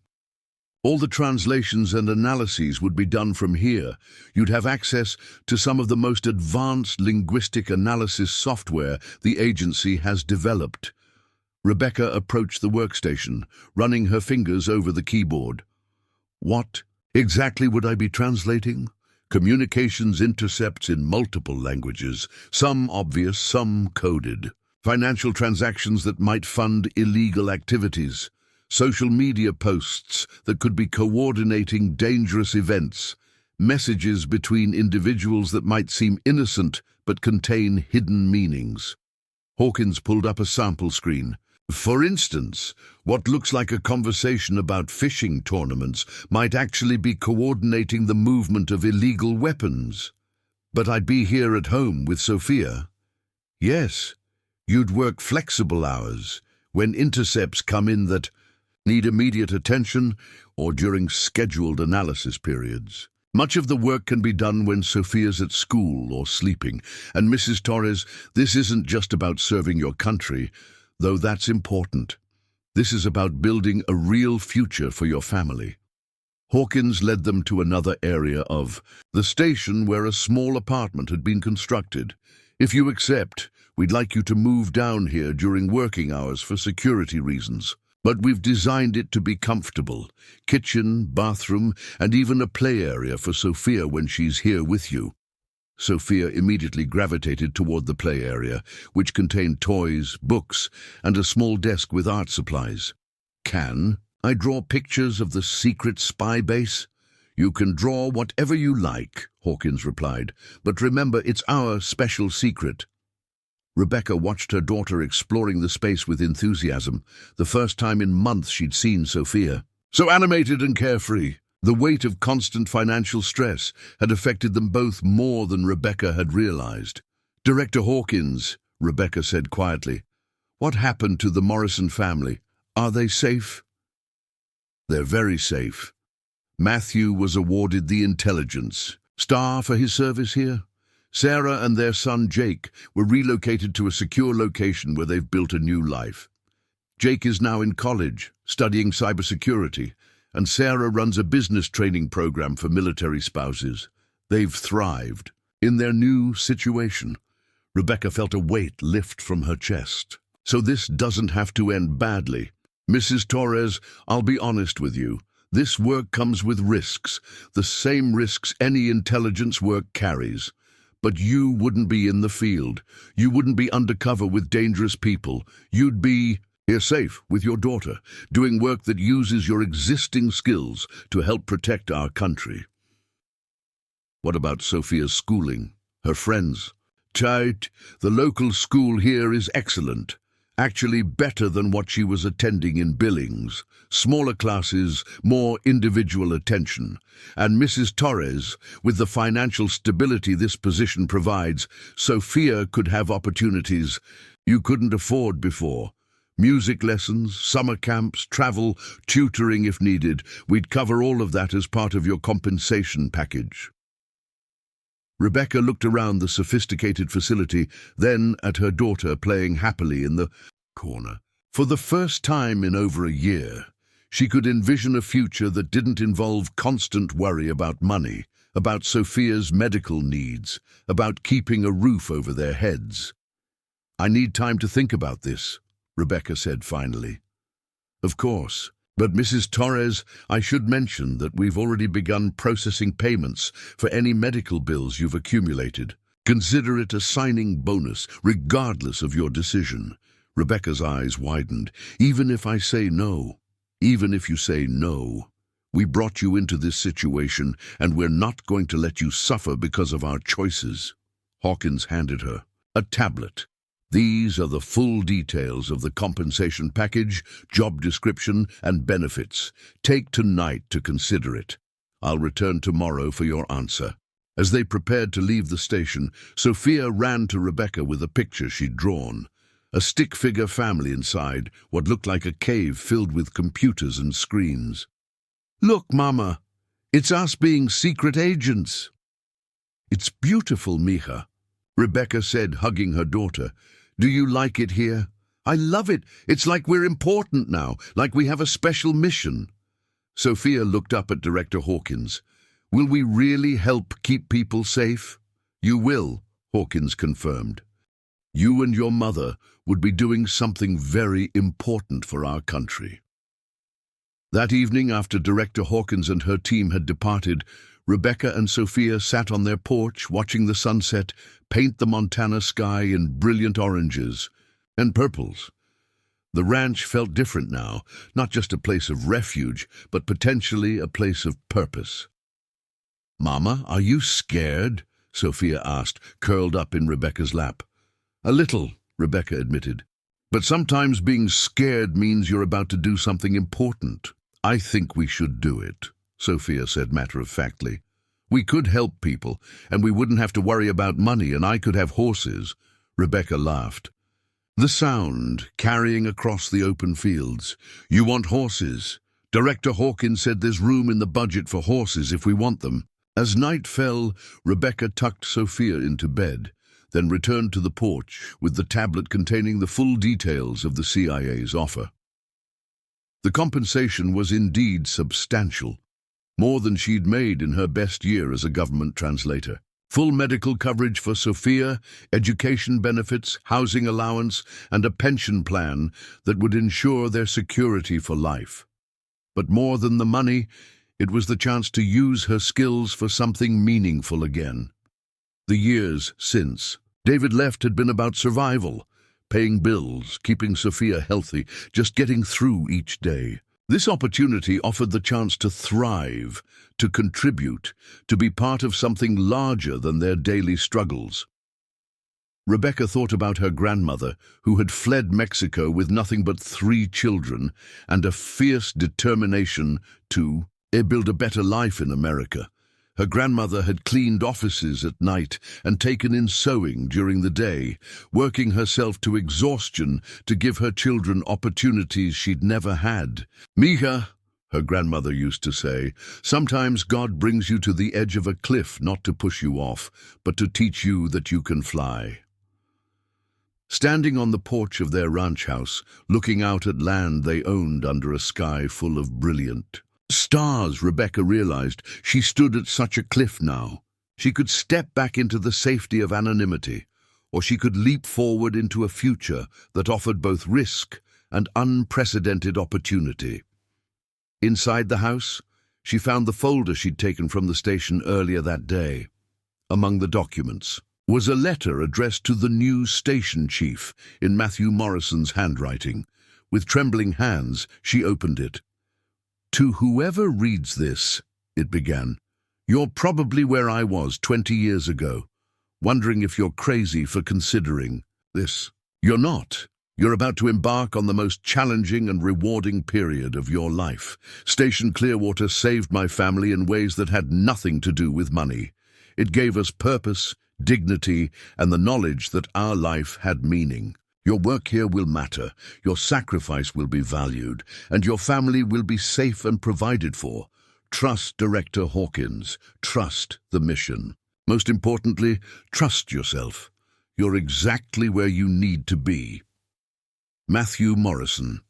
All the translations and analyses would be done from here. You'd have access to some of the most advanced linguistic analysis software the agency has developed. Rebecca approached the workstation, running her fingers over the keyboard. What exactly would I be translating? Communications intercepts in multiple languages, some obvious, some coded. Financial transactions that might fund illegal activities. Social media posts that could be coordinating dangerous events. Messages between individuals that might seem innocent but contain hidden meanings. Hawkins pulled up a sample screen. For instance, what looks like a conversation about fishing tournaments might actually be coordinating the movement of illegal weapons. But I'd be here at home with Sophia. Yes, you'd work flexible hours when intercepts come in that need immediate attention or during scheduled analysis periods. Much of the work can be done when Sophia's at school or sleeping. And Mrs. Torres, this isn't just about serving your country, though that's important. This is about building a real future for your family. Hawkins led them to another area of the station where a small apartment had been constructed. If you accept, we'd like you to move down here during working hours for security reasons. But we've designed it to be comfortable. Kitchen, bathroom, and even a play area for Sophia when she's here with you. Sophia immediately gravitated toward the play area, which contained toys, books, and a small desk with art supplies. Can I draw pictures of the secret spy base? You can draw whatever you like, Hawkins replied, but remember it's our special secret. Rebecca watched her daughter exploring the space with enthusiasm, the first time in months she'd seen Sophia. So animated and carefree. The weight of constant financial stress had affected them both more than Rebecca had realized. Director Hawkins, Rebecca said quietly, what happened to the Morrison family? Are they safe? They're very safe. Matthew was awarded the Intelligence Star for his service here. Sarah and their son Jake were relocated to a secure location where they've built a new life. Jake is now in college, studying cybersecurity, and Sarah runs a business training program for military spouses. They've thrived. In their new situation, Rebecca felt a weight lift from her chest. So this doesn't have to end badly. Mrs. Torres, I'll be honest with you. This work comes with risks, the same risks any intelligence work carries. But you wouldn't be in the field. You wouldn't be undercover with dangerous people. You'd be Here safe with your daughter, doing work that uses your existing skills to help protect our country. What about Sophia's schooling? Her friends? Tight, the local school here is excellent. Actually better than what she was attending in Billings. Smaller classes, more individual attention. And Mrs. Torres, with the financial stability this position provides, Sophia could have opportunities you couldn't afford before. Music lessons, summer camps, travel, tutoring if needed. We'd cover all of that as part of your compensation package. Rebecca looked around the sophisticated facility, then at her daughter playing happily in the corner. For the first time in over a year, she could envision a future that didn't involve constant worry about money, about Sophia's medical needs, about keeping a roof over their heads. "I need time to think about this," Rebecca said finally. "Of course. But Mrs. Torres, I should mention that we've already begun processing payments for any medical bills you've accumulated. Consider it a signing bonus, regardless of your decision." Rebecca's eyes widened. "Even if I say no, even if you say no, we brought you into this situation and we're not going to let you suffer because of our choices." Hawkins handed her a tablet. "These are the full details of the compensation package, job description, and benefits. Take tonight to consider it. I'll return tomorrow for your answer." As they prepared to leave the station, Sophia ran to Rebecca with a picture she'd drawn. A stick-figure family inside, what looked like a cave filled with computers and screens. "Look, Mama, it's us being secret agents." "It's beautiful, Mija," Rebecca said, hugging her daughter. "Do you like it here?" "I love it. It's like we're important now, like we have a special mission." Sophia looked up at Director Hawkins. "Will we really help keep people safe?" "You will," Hawkins confirmed. "You and your mother would be doing something very important for our country." That evening, after Director Hawkins and her team had departed, Rebecca and Sophia sat on their porch watching the sunset paint the Montana sky in brilliant oranges and purples. The ranch felt different now, not just a place of refuge, but potentially a place of purpose. "Mama, are you scared?" Sophia asked, curled up in Rebecca's lap. "A little," Rebecca admitted. "But sometimes being scared means you're about to do something important." "I think we should do it," Sophia said matter-of-factly. "We could help people, and we wouldn't have to worry about money, and I could have horses." Rebecca laughed. The sound carrying across the open fields. "You want horses? Director Hawkins said there's room in the budget for horses if we want them." As night fell, Rebecca tucked Sophia into bed, then returned to the porch with the tablet containing the full details of the CIA's offer. The compensation was indeed substantial, more than she'd made in her best year as a government translator. Full medical coverage for Sophia, education benefits, housing allowance, and a pension plan that would ensure their security for life. But more than the money, it was the chance to use her skills for something meaningful again. The years since David left had been about survival, paying bills, keeping Sophia healthy, just getting through each day. This opportunity offered the chance to thrive, to contribute, to be part of something larger than their daily struggles. Rebecca thought about her grandmother, who had fled Mexico with nothing but 3 children and a fierce determination to build a better life in America. Her grandmother had cleaned offices at night and taken in sewing during the day, working herself to exhaustion to give her children opportunities she'd never had. "Mija," her grandmother used to say, "sometimes God brings you to the edge of a cliff not to push you off, but to teach you that you can fly." Standing on the porch of their ranch house, looking out at land they owned under a sky full of brilliant stars, Rebecca realized she stood at such a cliff now. She could step back into the safety of anonymity, or she could leap forward into a future that offered both risk and unprecedented opportunity. Inside the house, she found the folder she'd taken from the station earlier that day. Among the documents was a letter addressed to the new station chief in Matthew Morrison's handwriting, With trembling hands, she opened it. "To whoever reads this," it began, "you're probably where I was 20 years ago, wondering if you're crazy for considering this. You're not. You're about to embark on the most challenging and rewarding period of your life. Station Clearwater saved my family in ways that had nothing to do with money. It gave us purpose, dignity, and the knowledge that our life had meaning. Your work here will matter, your sacrifice will be valued, and your family will be safe and provided for. Trust Director Hawkins. Trust the mission. Most importantly, trust yourself. You're exactly where you need to be." Matthew Morrison.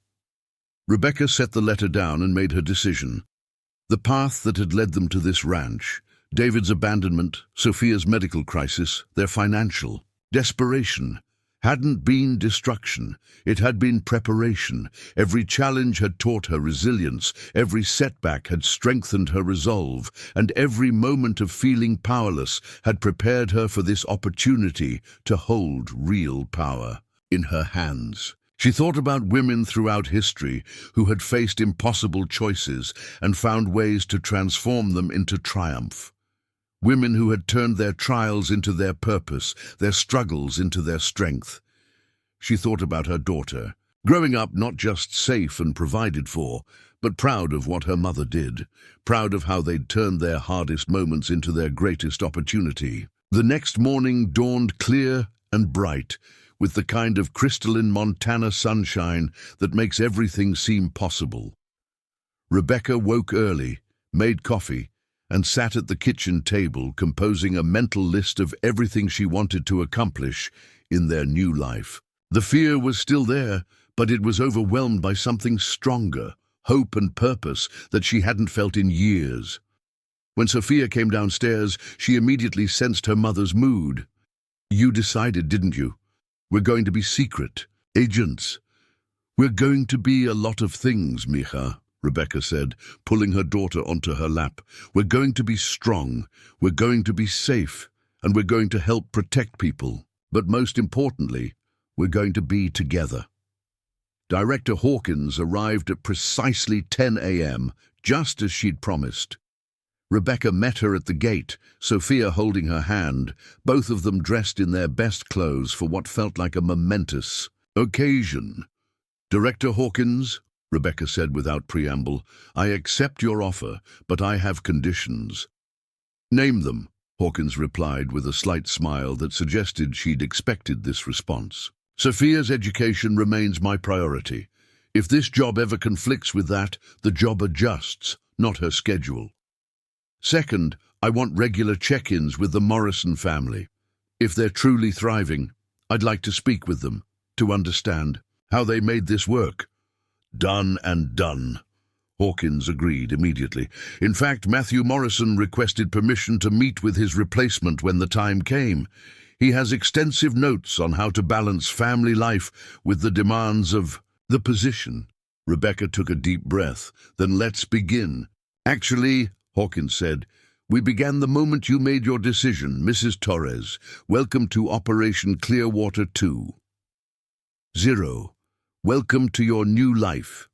Rebecca set the letter down and made her decision. The path that had led them to this ranch, David's abandonment, Sophia's medical crisis, their financial desperation, hadn't been destruction. It had been preparation. Every challenge had taught her resilience, every setback had strengthened her resolve, and every moment of feeling powerless had prepared her for this opportunity to hold real power in her hands. She thought about women throughout history who had faced impossible choices and found ways to transform them into triumph. Women who had turned their trials into their purpose, their struggles into their strength. She thought about her daughter, growing up not just safe and provided for, but proud of what her mother did, proud of how they'd turned their hardest moments into their greatest opportunity. The next morning dawned clear and bright, with the kind of crystalline Montana sunshine that makes everything seem possible. Rebecca woke early, made coffee, and sat at the kitchen table composing a mental list of everything she wanted to accomplish in their new life. The fear was still there, but it was overwhelmed by something stronger, hope and purpose that she hadn't felt in years. When Sophia came downstairs, she immediately sensed her mother's mood. "You decided, didn't you? We're going to be secret agents. We're going to be a lot of things, Mija," Rebecca said, pulling her daughter onto her lap. "We're going to be strong, we're going to be safe, and we're going to help protect people. But most importantly, we're going to be together." Director Hawkins arrived at precisely 10 a.m., just as she'd promised. Rebecca met her at the gate, Sophia holding her hand, both of them dressed in their best clothes for what felt like a momentous occasion. "Director Hawkins," Rebecca said without preamble, "I accept your offer, but I have conditions." "Name them," Hawkins replied with a slight smile that suggested she'd expected this response. "Sophia's education remains my priority. If this job ever conflicts with that, the job adjusts, not her schedule. Second, I want regular check-ins with the Morrison family. If they're truly thriving, I'd like to speak with them, to understand how they made this work." "Done and done," Hawkins agreed immediately. In fact, Matthew Morrison requested permission to meet with his replacement when the time came. He has extensive notes on how to balance family life with the demands of the position. Rebecca took a deep breath. "Then let's begin." "Actually," Hawkins said, "we began the moment you made your decision, Mrs. Torres. Welcome to Operation Clearwater 2.0. Welcome to your new life."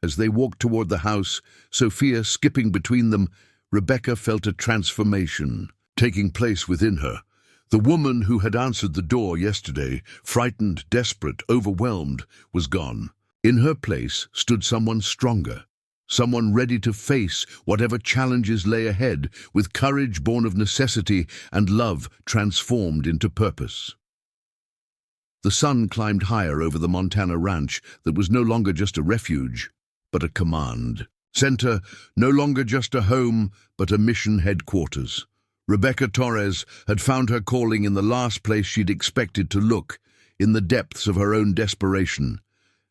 As they walked toward the house, Sophia skipping between them, Rebecca felt a transformation taking place within her. The woman who had answered the door yesterday, frightened, desperate, overwhelmed, was gone. In her place stood someone stronger, someone ready to face whatever challenges lay ahead, with courage born of necessity and love transformed into purpose. The sun climbed higher over the Montana ranch that was no longer just a refuge, but a command center, no longer just a home, but a mission headquarters. Rebecca Torres had found her calling in the last place she'd expected to look, in the depths of her own desperation.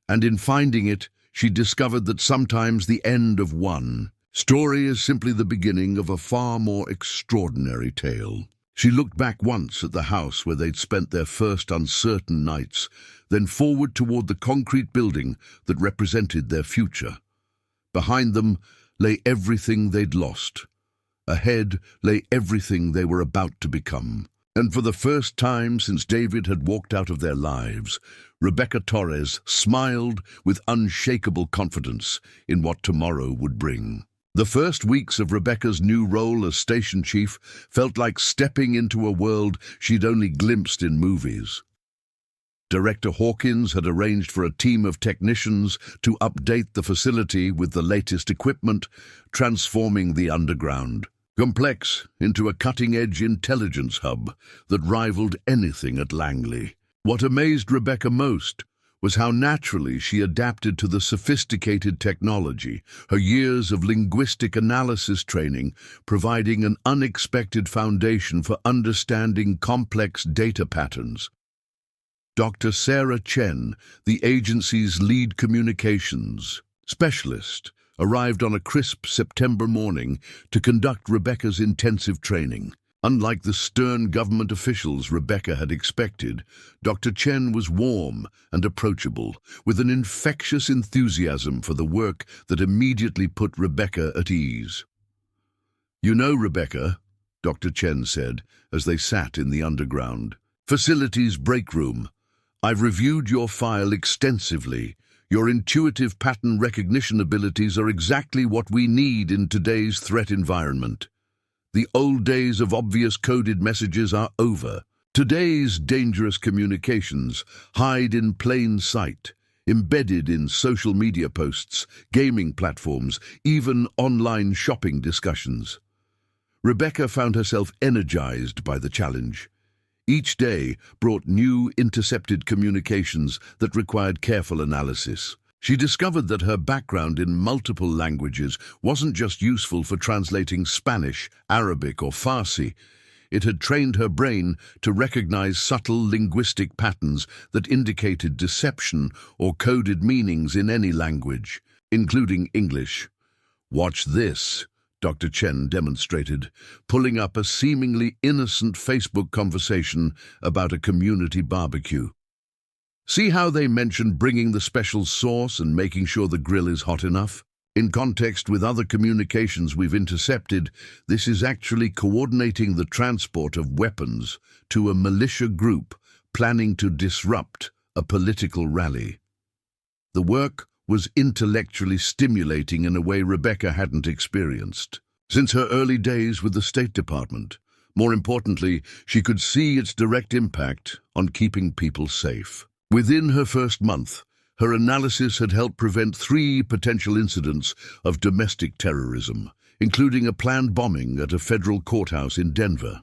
And in finding it, she discovered that sometimes the end of one story is simply the beginning of a far more extraordinary tale. She looked back once at the house where they'd spent their first uncertain nights, then forward toward the concrete building that represented their future. Behind them lay everything they'd lost. Ahead lay everything they were about to become. And for the first time since David had walked out of their lives, Rebecca Torres smiled with unshakable confidence in what tomorrow would bring. The first weeks of Rebecca's new role as station chief felt like stepping into a world she'd only glimpsed in movies. Director Hawkins had arranged for a team of technicians to update the facility with the latest equipment, transforming the underground complex into a cutting-edge intelligence hub that rivaled anything at Langley. What amazed Rebecca most was how naturally she adapted to the sophisticated technology, her years of linguistic analysis training providing an unexpected foundation for understanding complex data patterns. Dr. Sarah Chen, the agency's lead communications specialist, arrived on a crisp September morning to conduct Rebecca's intensive training. Unlike the stern government officials Rebecca had expected, Dr. Chen was warm and approachable, with an infectious enthusiasm for the work that immediately put Rebecca at ease. "You know, Rebecca," Dr. Chen said as they sat in the underground facilities break room, "I've reviewed your file extensively. Your intuitive pattern recognition abilities are exactly what we need in today's threat environment. The old days of obvious coded messages are over. Today's dangerous communications hide in plain sight, embedded in social media posts, gaming platforms, even online shopping discussions." Rebecca found herself energized by the challenge. Each day brought new intercepted communications that required careful analysis. She discovered that her background in multiple languages wasn't just useful for translating Spanish, Arabic, or Farsi. It had trained her brain to recognize subtle linguistic patterns that indicated deception or coded meanings in any language, including English. "Watch this," Dr. Chen demonstrated, pulling up a seemingly innocent Facebook conversation about a community barbecue. "See how they mention bringing the special sauce and making sure the grill is hot enough? In context with other communications we've intercepted, this is actually coordinating the transport of weapons to a militia group planning to disrupt a political rally." The work was intellectually stimulating in a way Rebecca hadn't experienced since her early days with the State Department. More importantly, she could see its direct impact on keeping people safe. Within her first month, her analysis had helped prevent 3 potential incidents of domestic terrorism, including a planned bombing at a federal courthouse in Denver.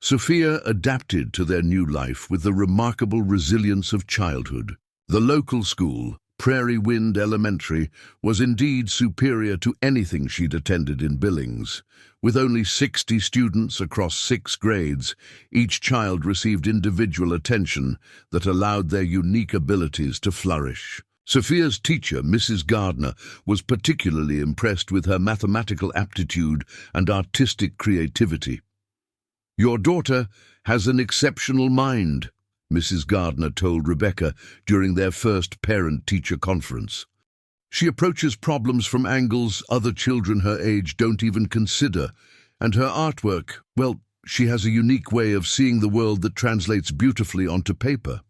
Sophia adapted to their new life with the remarkable resilience of childhood. The local school, Prairie Wind Elementary, was indeed superior to anything she'd attended in Billings. With only 60 students across 6 grades, each child received individual attention that allowed their unique abilities to flourish. Sophia's teacher, Mrs. Gardner, was particularly impressed with her mathematical aptitude and artistic creativity. "Your daughter has an exceptional mind," Mrs. Gardner told Rebecca during their first parent-teacher conference. "She approaches problems from angles other children her age don't even consider, and her artwork, well, she has a unique way of seeing the world that translates beautifully onto paper."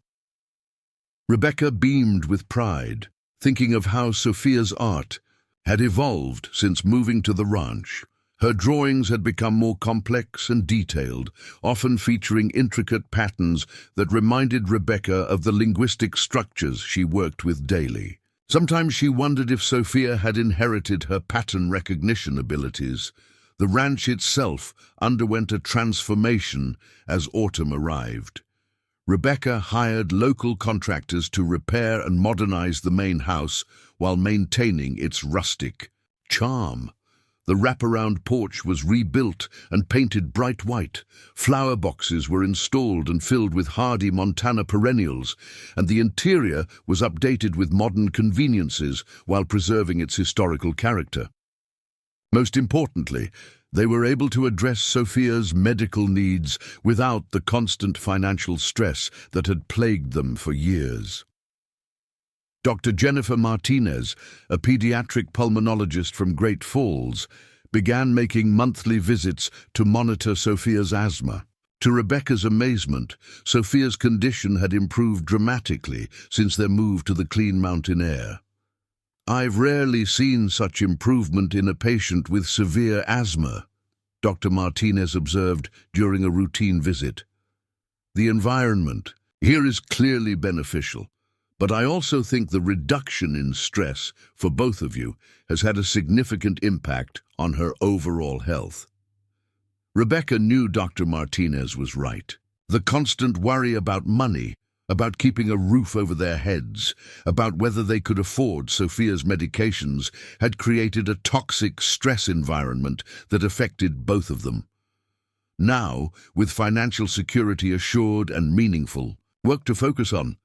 Rebecca beamed with pride, thinking of how Sophia's art had evolved since moving to the ranch. Her drawings had become more complex and detailed, often featuring intricate patterns that reminded Rebecca of the linguistic structures she worked with daily. Sometimes she wondered if Sophia had inherited her pattern recognition abilities. The ranch itself underwent a transformation as autumn arrived. Rebecca hired local contractors to repair and modernize the main house while maintaining its rustic charm. The wraparound porch was rebuilt and painted bright white. Flower boxes were installed and filled with hardy Montana perennials, and the interior was updated with modern conveniences while preserving its historical character. Most importantly, they were able to address Sophia's medical needs without the constant financial stress that had plagued them for years. Dr. Jennifer Martinez, a pediatric pulmonologist from Great Falls, began making monthly visits to monitor Sophia's asthma. To Rebecca's amazement, Sophia's condition had improved dramatically since their move to the clean mountain air. "I've rarely seen such improvement in a patient with severe asthma," Dr. Martinez observed during a routine visit. "The environment here is clearly beneficial, but I also think the reduction in stress for both of you has had a significant impact on her overall health." Rebecca knew Dr. Martinez was right. The constant worry about money, about keeping a roof over their heads, about whether they could afford Sophia's medications, had created a toxic stress environment that affected both of them. Now, with financial security assured and meaningful work to focus on,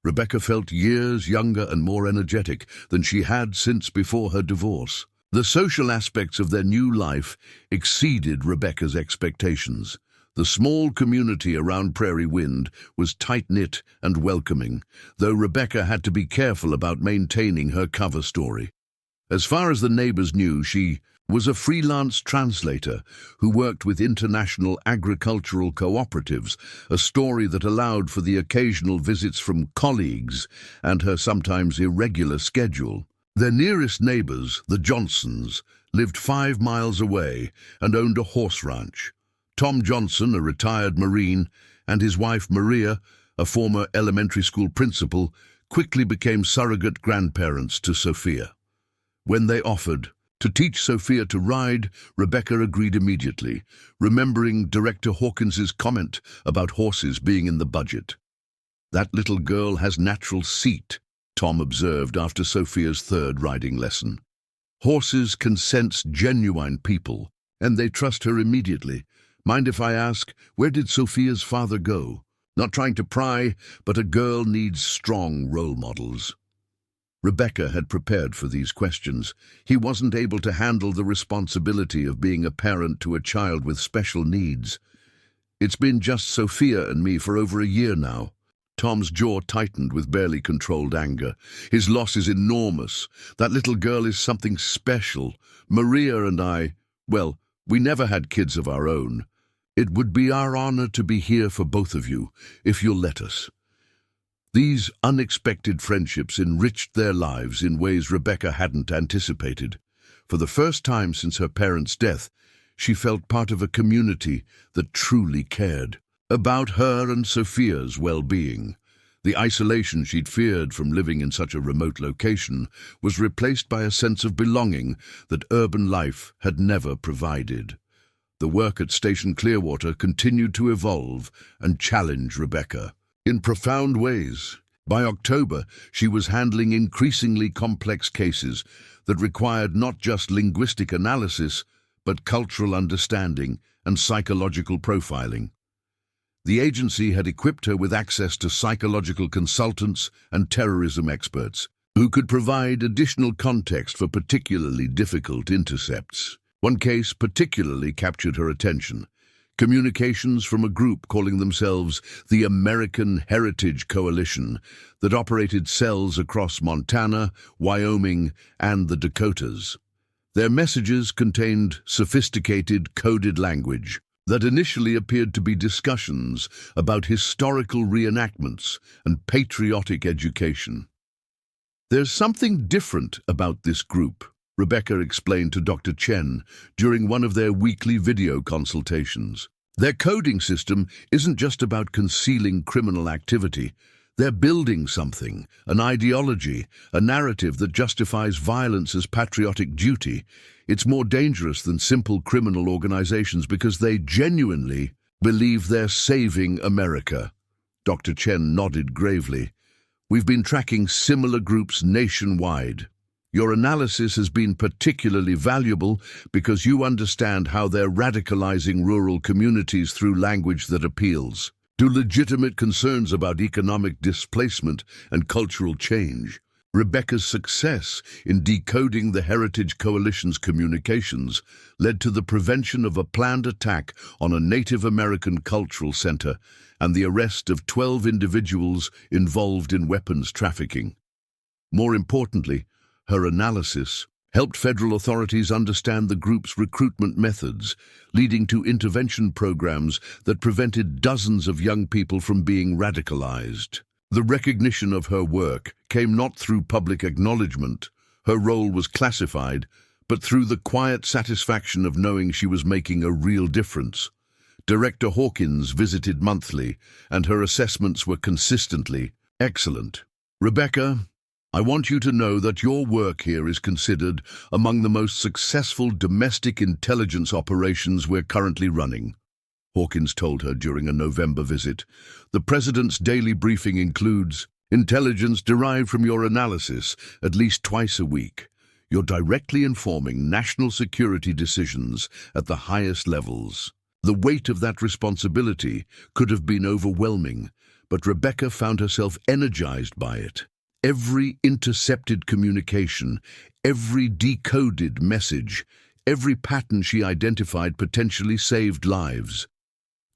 Rebecca felt years younger and more energetic than she had since before her divorce. The social aspects of their new life exceeded Rebecca's expectations. The small community around Prairie Wind was tight-knit and welcoming, though Rebecca had to be careful about maintaining her cover story. As far as the neighbors knew, she was a freelance translator who worked with international agricultural cooperatives, a story that allowed for the occasional visits from colleagues and her sometimes irregular schedule. Their nearest neighbors, the Johnsons, lived 5 miles away and owned a horse ranch. Tom Johnson, a retired Marine, and his wife Maria, a former elementary school principal, quickly became surrogate grandparents to Sophia. When they offered to teach Sophia to ride, Rebecca agreed immediately, remembering Director Hawkins's comment about horses being in the budget. "That little girl has natural seat," Tom observed after Sophia's 3rd riding lesson. "Horses can sense genuine people, and they trust her immediately. Mind if I ask, where did Sophia's father go? Not trying to pry, but a girl needs strong role models." Rebecca had prepared for these questions. He wasn't able to handle the responsibility of being a parent to a child with special needs. "It's been just Sophia and me for over a year now." Tom's jaw tightened with barely controlled anger. "His loss is enormous. That little girl is something special. Maria and I, well, we never had kids of our own. It would be our honor to be here for both of you, if you'll let us." These unexpected friendships enriched their lives in ways Rebecca hadn't anticipated. For the first time since her parents' death, she felt part of a community that truly cared about her and Sophia's well-being. The isolation she'd feared from living in such a remote location was replaced by a sense of belonging that urban life had never provided. The work at Station Clearwater continued to evolve and challenge Rebecca in profound ways. By October, she was handling increasingly complex cases that required not just linguistic analysis, but cultural understanding and psychological profiling. The agency had equipped her with access to psychological consultants and terrorism experts who could provide additional context for particularly difficult intercepts. One case particularly captured her attention: communications from a group calling themselves the American Heritage Coalition that operated cells across Montana, Wyoming, and the Dakotas. Their messages contained sophisticated, coded language that initially appeared to be discussions about historical reenactments and patriotic education. "There's something different about this group," Rebecca explained to Dr. Chen during one of their weekly video consultations. "Their coding system isn't just about concealing criminal activity. They're building something, an ideology, a narrative that justifies violence as patriotic duty. It's more dangerous than simple criminal organizations because they genuinely believe they're saving America." Dr. Chen nodded gravely. "We've been tracking similar groups nationwide. Your analysis has been particularly valuable because you understand how they're radicalizing rural communities through language that appeals to legitimate concerns about economic displacement and cultural change." Rebecca's success in decoding the Heritage Coalition's communications led to the prevention of a planned attack on a Native American cultural center and the arrest of 12 individuals involved in weapons trafficking. More importantly, her analysis helped federal authorities understand the group's recruitment methods, leading to intervention programs that prevented dozens of young people from being radicalized. The recognition of her work came not through public acknowledgement, her role was classified, but through the quiet satisfaction of knowing she was making a real difference. Director Hawkins visited monthly, and her assessments were consistently excellent. Rebecca, I want you to know that your work here is considered among the most successful domestic intelligence operations we're currently running, Hawkins told her during a November visit. The President's daily briefing includes intelligence derived from your analysis at least twice a week. You're directly informing national security decisions at the highest levels. The weight of that responsibility could have been overwhelming, but Rebecca found herself energized by it. Every intercepted communication, every decoded message, every pattern she identified potentially saved lives.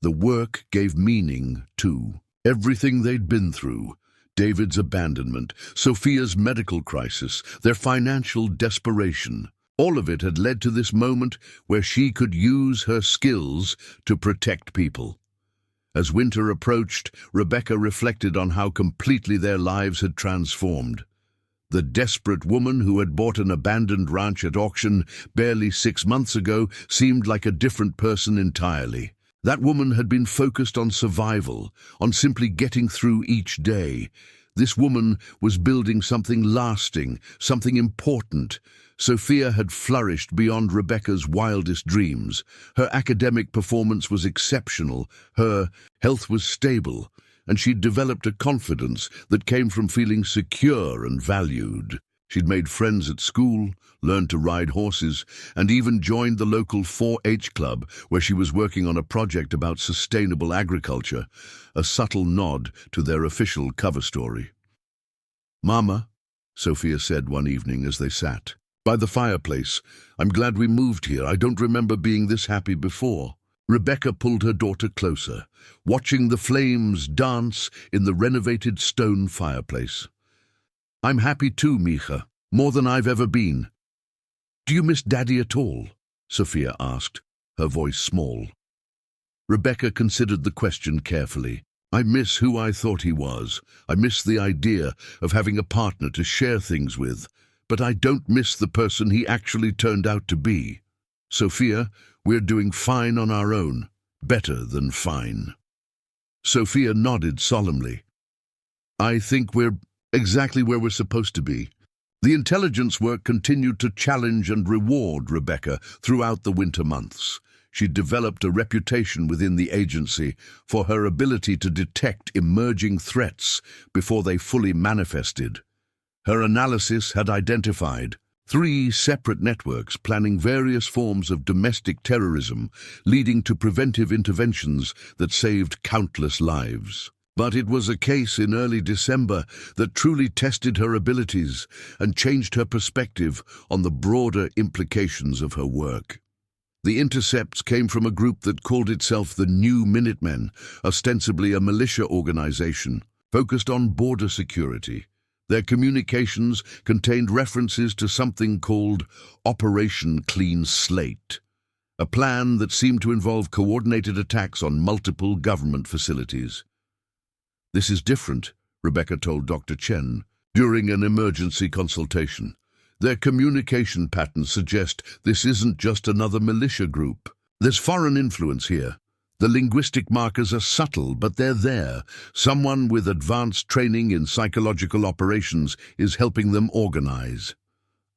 The work gave meaning to everything they'd been through: David's abandonment, Sophia's medical crisis, their financial desperation. All of it had led to this moment where she could use her skills to protect people. As winter approached, Rebecca reflected on how completely their lives had transformed. The desperate woman who had bought an abandoned ranch at auction barely 6 months ago seemed like a different person entirely. That woman had been focused on survival, on simply getting through each day. This woman was building something lasting, something important. Sophia had flourished beyond Rebecca's wildest dreams. Her academic performance was exceptional, her health was stable, and she'd developed a confidence that came from feeling secure and valued. She'd made friends at school, learned to ride horses, and even joined the local 4-H club where she was working on a project about sustainable agriculture, a subtle nod to their official cover story. "Mama," Sophia said one evening as they sat by the fireplace, "I'm glad we moved here. I don't remember being this happy before." Rebecca pulled her daughter closer, watching the flames dance in the renovated stone fireplace. "I'm happy too, Mija, more than I've ever been." "Do you miss Daddy at all?" Sophia asked, her voice small. Rebecca considered the question carefully. "I miss who I thought he was. I miss the idea of having a partner to share things with. But I don't miss the person he actually turned out to be. Sophia, we're doing fine on our own. Better than fine." Sophia nodded solemnly. "I think we're exactly where we're supposed to be." The intelligence work continued to challenge and reward Rebecca throughout the winter months. She developed a reputation within the agency for her ability to detect emerging threats before they fully manifested. Her analysis had identified 3 separate networks planning various forms of domestic terrorism, leading to preventive interventions that saved countless lives. But it was a case in early December that truly tested her abilities and changed her perspective on the broader implications of her work. The intercepts came from a group that called itself the New Minutemen, ostensibly a militia organization focused on border security. Their communications contained references to something called Operation Clean Slate, a plan that seemed to involve coordinated attacks on multiple government facilities. "This is different," Rebecca told Dr. Chen during an emergency consultation. "Their communication patterns suggest this isn't just another militia group. There's foreign influence here. The linguistic markers are subtle, but they're there. Someone with advanced training in psychological operations is helping them organize."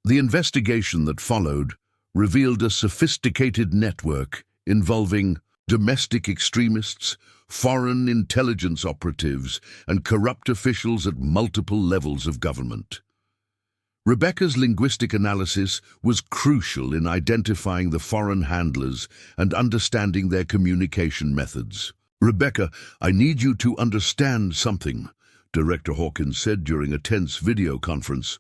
The investigation that followed revealed a sophisticated network involving domestic extremists, foreign intelligence operatives, and corrupt officials at multiple levels of government. Rebecca's linguistic analysis was crucial in identifying the foreign handlers and understanding their communication methods. "Rebecca, I need you to understand something," Director Hawkins said during a tense video conference.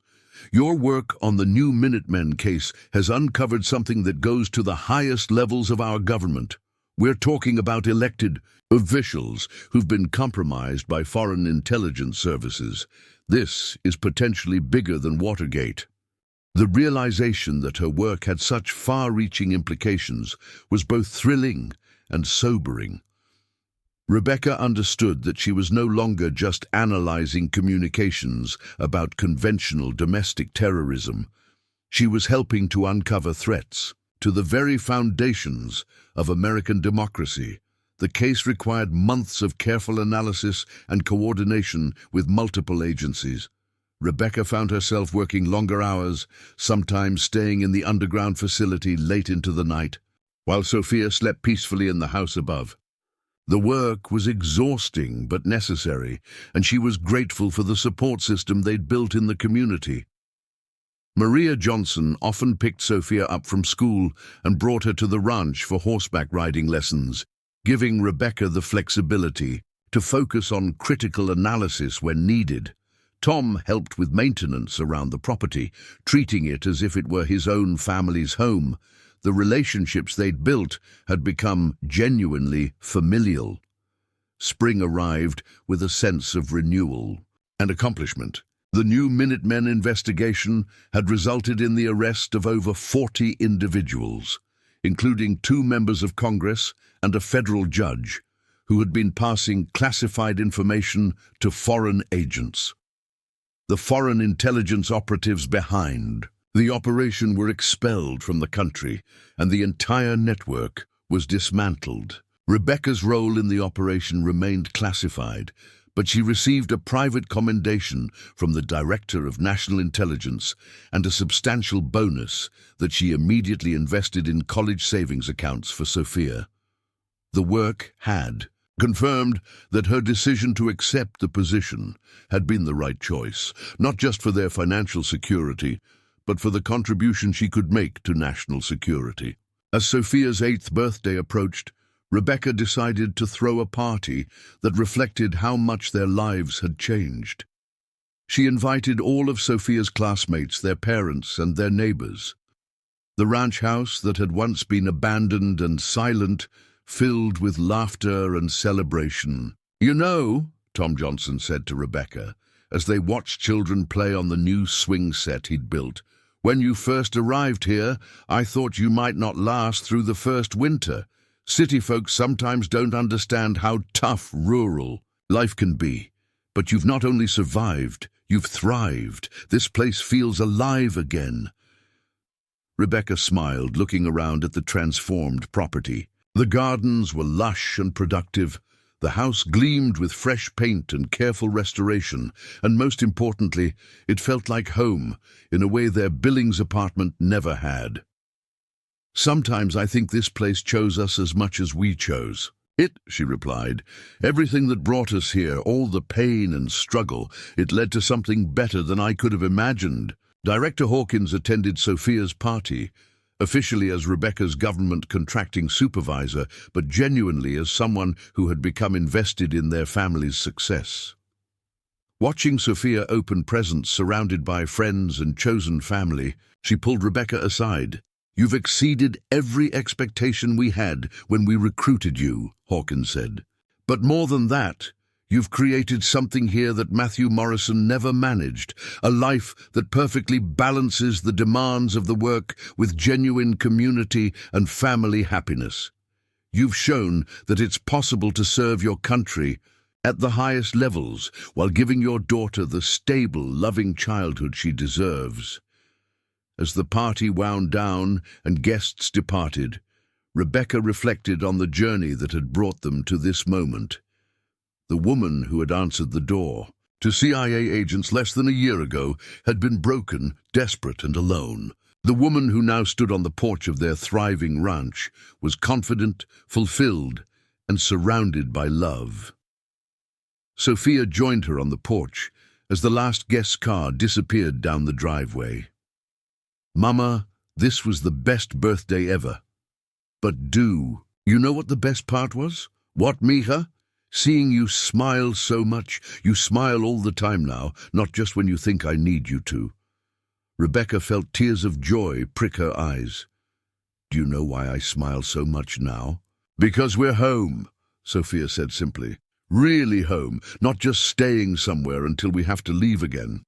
"Your work on the New Minutemen case has uncovered something that goes to the highest levels of our government. We're talking about elected officials who've been compromised by foreign intelligence services. This is potentially bigger than Watergate." The realization that her work had such far-reaching implications was both thrilling and sobering. Rebecca understood that she was no longer just analyzing communications about conventional domestic terrorism. She was helping to uncover threats to the very foundations of American democracy. The case required months of careful analysis and coordination with multiple agencies. Rebecca found herself working longer hours, sometimes staying in the underground facility late into the night, while Sophia slept peacefully in the house above. The work was exhausting but necessary, and she was grateful for the support system they'd built in the community. Maria Johnson often picked Sophia up from school and brought her to the ranch for horseback riding lessons, giving Rebecca the flexibility to focus on critical analysis when needed. Tom helped with maintenance around the property, treating it as if it were his own family's home. The relationships they'd built had become genuinely familial. Spring arrived with a sense of renewal and accomplishment. The new Minutemen investigation had resulted in the arrest of over 40 individuals, including 2 members of Congress and a federal judge, who had been passing classified information to foreign agents. The foreign intelligence operatives behind the operation were expelled from the country, and the entire network was dismantled. Rebecca's role in the operation remained classified, but she received a private commendation from the Director of National Intelligence and a substantial bonus that she immediately invested in college savings accounts for Sophia. The work had confirmed that her decision to accept the position had been the right choice, not just for their financial security, but for the contribution she could make to national security. As Sophia's 8th birthday approached, Rebecca decided to throw a party that reflected how much their lives had changed. She invited all of Sophia's classmates, their parents, and their neighbors. The ranch house that had once been abandoned and silent filled with laughter and celebration. "You know," Tom Johnson said to Rebecca, as they watched children play on the new swing set he'd built, "when you first arrived here, I thought you might not last through the first winter. City folks sometimes don't understand how tough rural life can be. But you've not only survived, you've thrived. This place feels alive again." Rebecca smiled, looking around at the transformed property. The gardens were lush and productive. The house gleamed with fresh paint and careful restoration, and most importantly, it felt like home in a way their Billings apartment never had. "Sometimes I think this place chose us as much as we chose it," she replied. "Everything that brought us here, all the pain and struggle, it led to something better than I could have imagined." Director Hawkins attended Sophia's party, officially as Rebecca's government contracting supervisor, but genuinely as someone who had become invested in their family's success. Watching Sophia open presents surrounded by friends and chosen family, she pulled Rebecca aside. "You've exceeded every expectation we had when we recruited you," Hawkins said. "But more than that, you've created something here that Matthew Morrison never managed, a life that perfectly balances the demands of the work with genuine community and family happiness. You've shown that it's possible to serve your country at the highest levels while giving your daughter the stable, loving childhood she deserves." As the party wound down and guests departed, Rebecca reflected on the journey that had brought them to this moment. The woman who had answered the door to CIA agents less than a year ago had been broken, desperate, and alone. The woman who now stood on the porch of their thriving ranch was confident, fulfilled, and surrounded by love. Sophia joined her on the porch as the last guest's car disappeared down the driveway. "Mama, this was the best birthday ever. But you know what the best part was? What, mija? Seeing you smile so much. You smile all the time now, not just when you think I need you to." Rebecca felt tears of joy prick her eyes. "Do you know why I smile so much now?" "Because we're home," Sophia said simply. "Really home, not just staying somewhere until we have to leave again."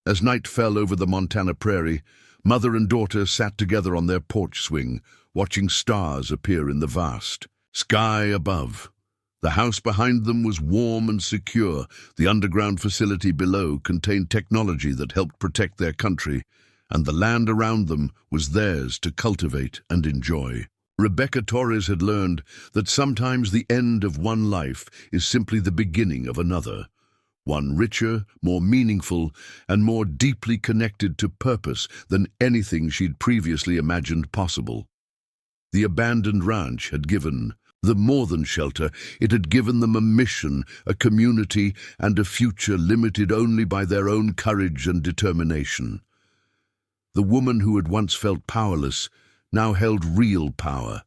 As night fell over the Montana prairie, mother and daughter sat together on their porch swing, watching stars appear in the vast sky above. The house behind them was warm and secure. The underground facility below contained technology that helped protect their country, and the land around them was theirs to cultivate and enjoy. Rebecca Torres had learned that sometimes the end of one life is simply the beginning of another, one richer, more meaningful, and more deeply connected to purpose than anything she'd previously imagined possible. The abandoned ranch had given them more than shelter. It had given them a mission, a community, and a future limited only by their own courage and determination. The woman who had once felt powerless now held real power,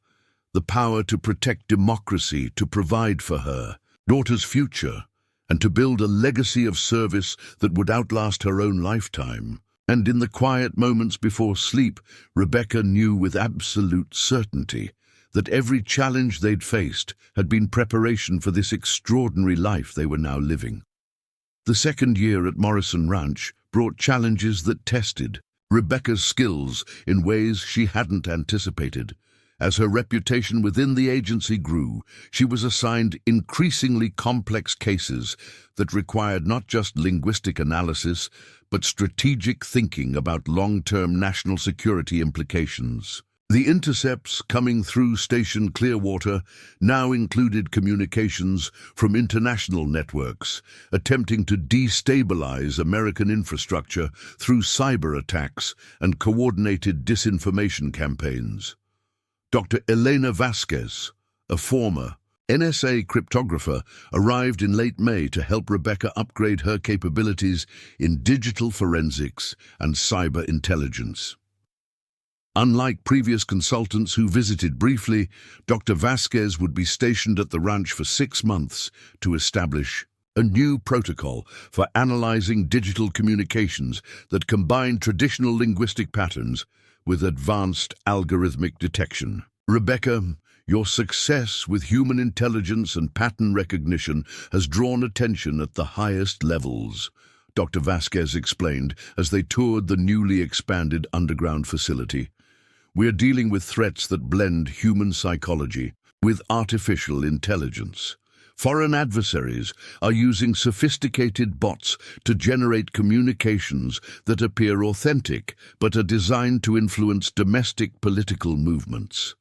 the power to protect democracy, to provide for her daughter's future, and to build a legacy of service that would outlast her own lifetime. And in the quiet moments before sleep, Rebecca knew with absolute certainty that every challenge they'd faced had been preparation for this extraordinary life they were now living. The second year at Morrison Ranch brought challenges that tested Rebecca's skills in ways she hadn't anticipated. As her reputation within the agency grew, she was assigned increasingly complex cases that required not just linguistic analysis, but strategic thinking about long-term national security implications. The intercepts coming through Station Clearwater now included communications from international networks, attempting to destabilize American infrastructure through cyber attacks and coordinated disinformation campaigns. Dr. Elena Vasquez, a former NSA cryptographer, arrived in late May to help Rebecca upgrade her capabilities in digital forensics and cyber intelligence. Unlike previous consultants who visited briefly, Dr. Vasquez would be stationed at the ranch for 6 months to establish a new protocol for analyzing digital communications that combined traditional linguistic patterns with advanced algorithmic detection. Rebecca, your success with human intelligence and pattern recognition has drawn attention at the highest levels, Dr. Vasquez explained as they toured the newly expanded underground facility. We're dealing with threats that blend human psychology with artificial intelligence. Foreign adversaries are using sophisticated bots to generate communications that appear authentic but are designed to influence domestic political movements.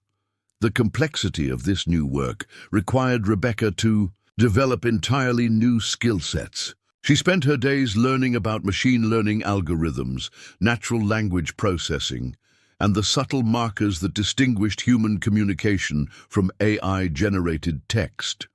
The complexity of this new work required Rebecca to develop entirely new skill sets. She spent her days learning about machine learning algorithms, natural language processing, and the subtle markers that distinguished human communication from AI-generated text.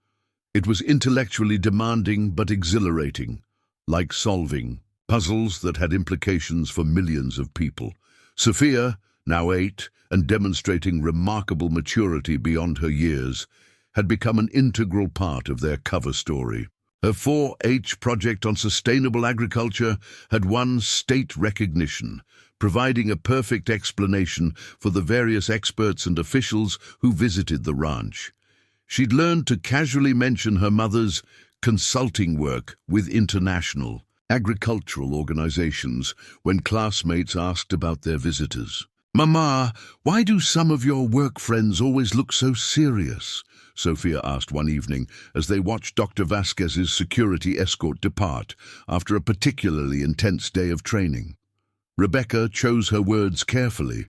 It was intellectually demanding but exhilarating, like solving puzzles that had implications for millions of people. Sophia, now 8 and demonstrating remarkable maturity beyond her years, had become an integral part of their cover story. Her 4-H project on sustainable agriculture had won state recognition, providing a perfect explanation for the various experts and officials who visited the ranch. She'd learned to casually mention her mother's consulting work with international agricultural organizations when classmates asked about their visitors. "Mama, why do some of your work friends always look so serious?" Sophia asked one evening as they watched Dr. Vasquez's security escort depart after a particularly intense day of training. Rebecca chose her words carefully.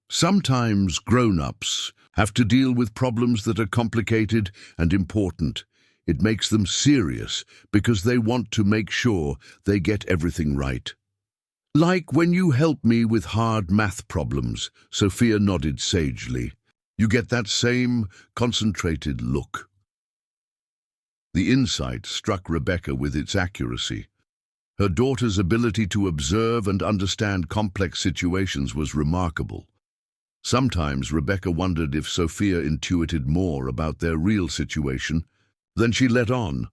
Sometimes grown-ups have to deal with problems that are complicated and important. It makes them serious because they want to make sure they get everything right. "Like when you help me with hard math problems," Sophia nodded sagely. You get that same concentrated look. The insight struck Rebecca with its accuracy. Her daughter's ability to observe and understand complex situations was remarkable. Sometimes Rebecca wondered if Sophia intuited more about their real situation than she let on,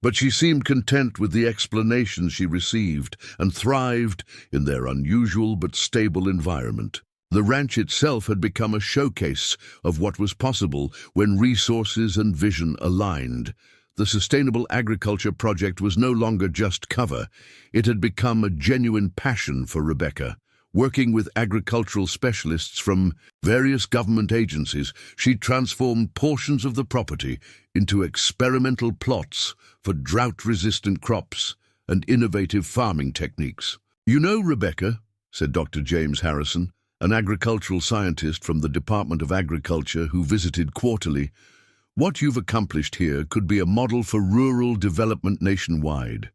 but she seemed content with the explanations she received and thrived in their unusual but stable environment. The ranch itself had become a showcase of what was possible when resources and vision aligned. The Sustainable Agriculture Project was no longer just cover. It had become a genuine passion for Rebecca. Working with agricultural specialists from various government agencies, she transformed portions of the property into experimental plots for drought-resistant crops and innovative farming techniques. "You know, Rebecca," said Dr. James Harrison, an agricultural scientist from the Department of Agriculture who visited quarterly, "what you've accomplished here could be a model for rural development nationwide.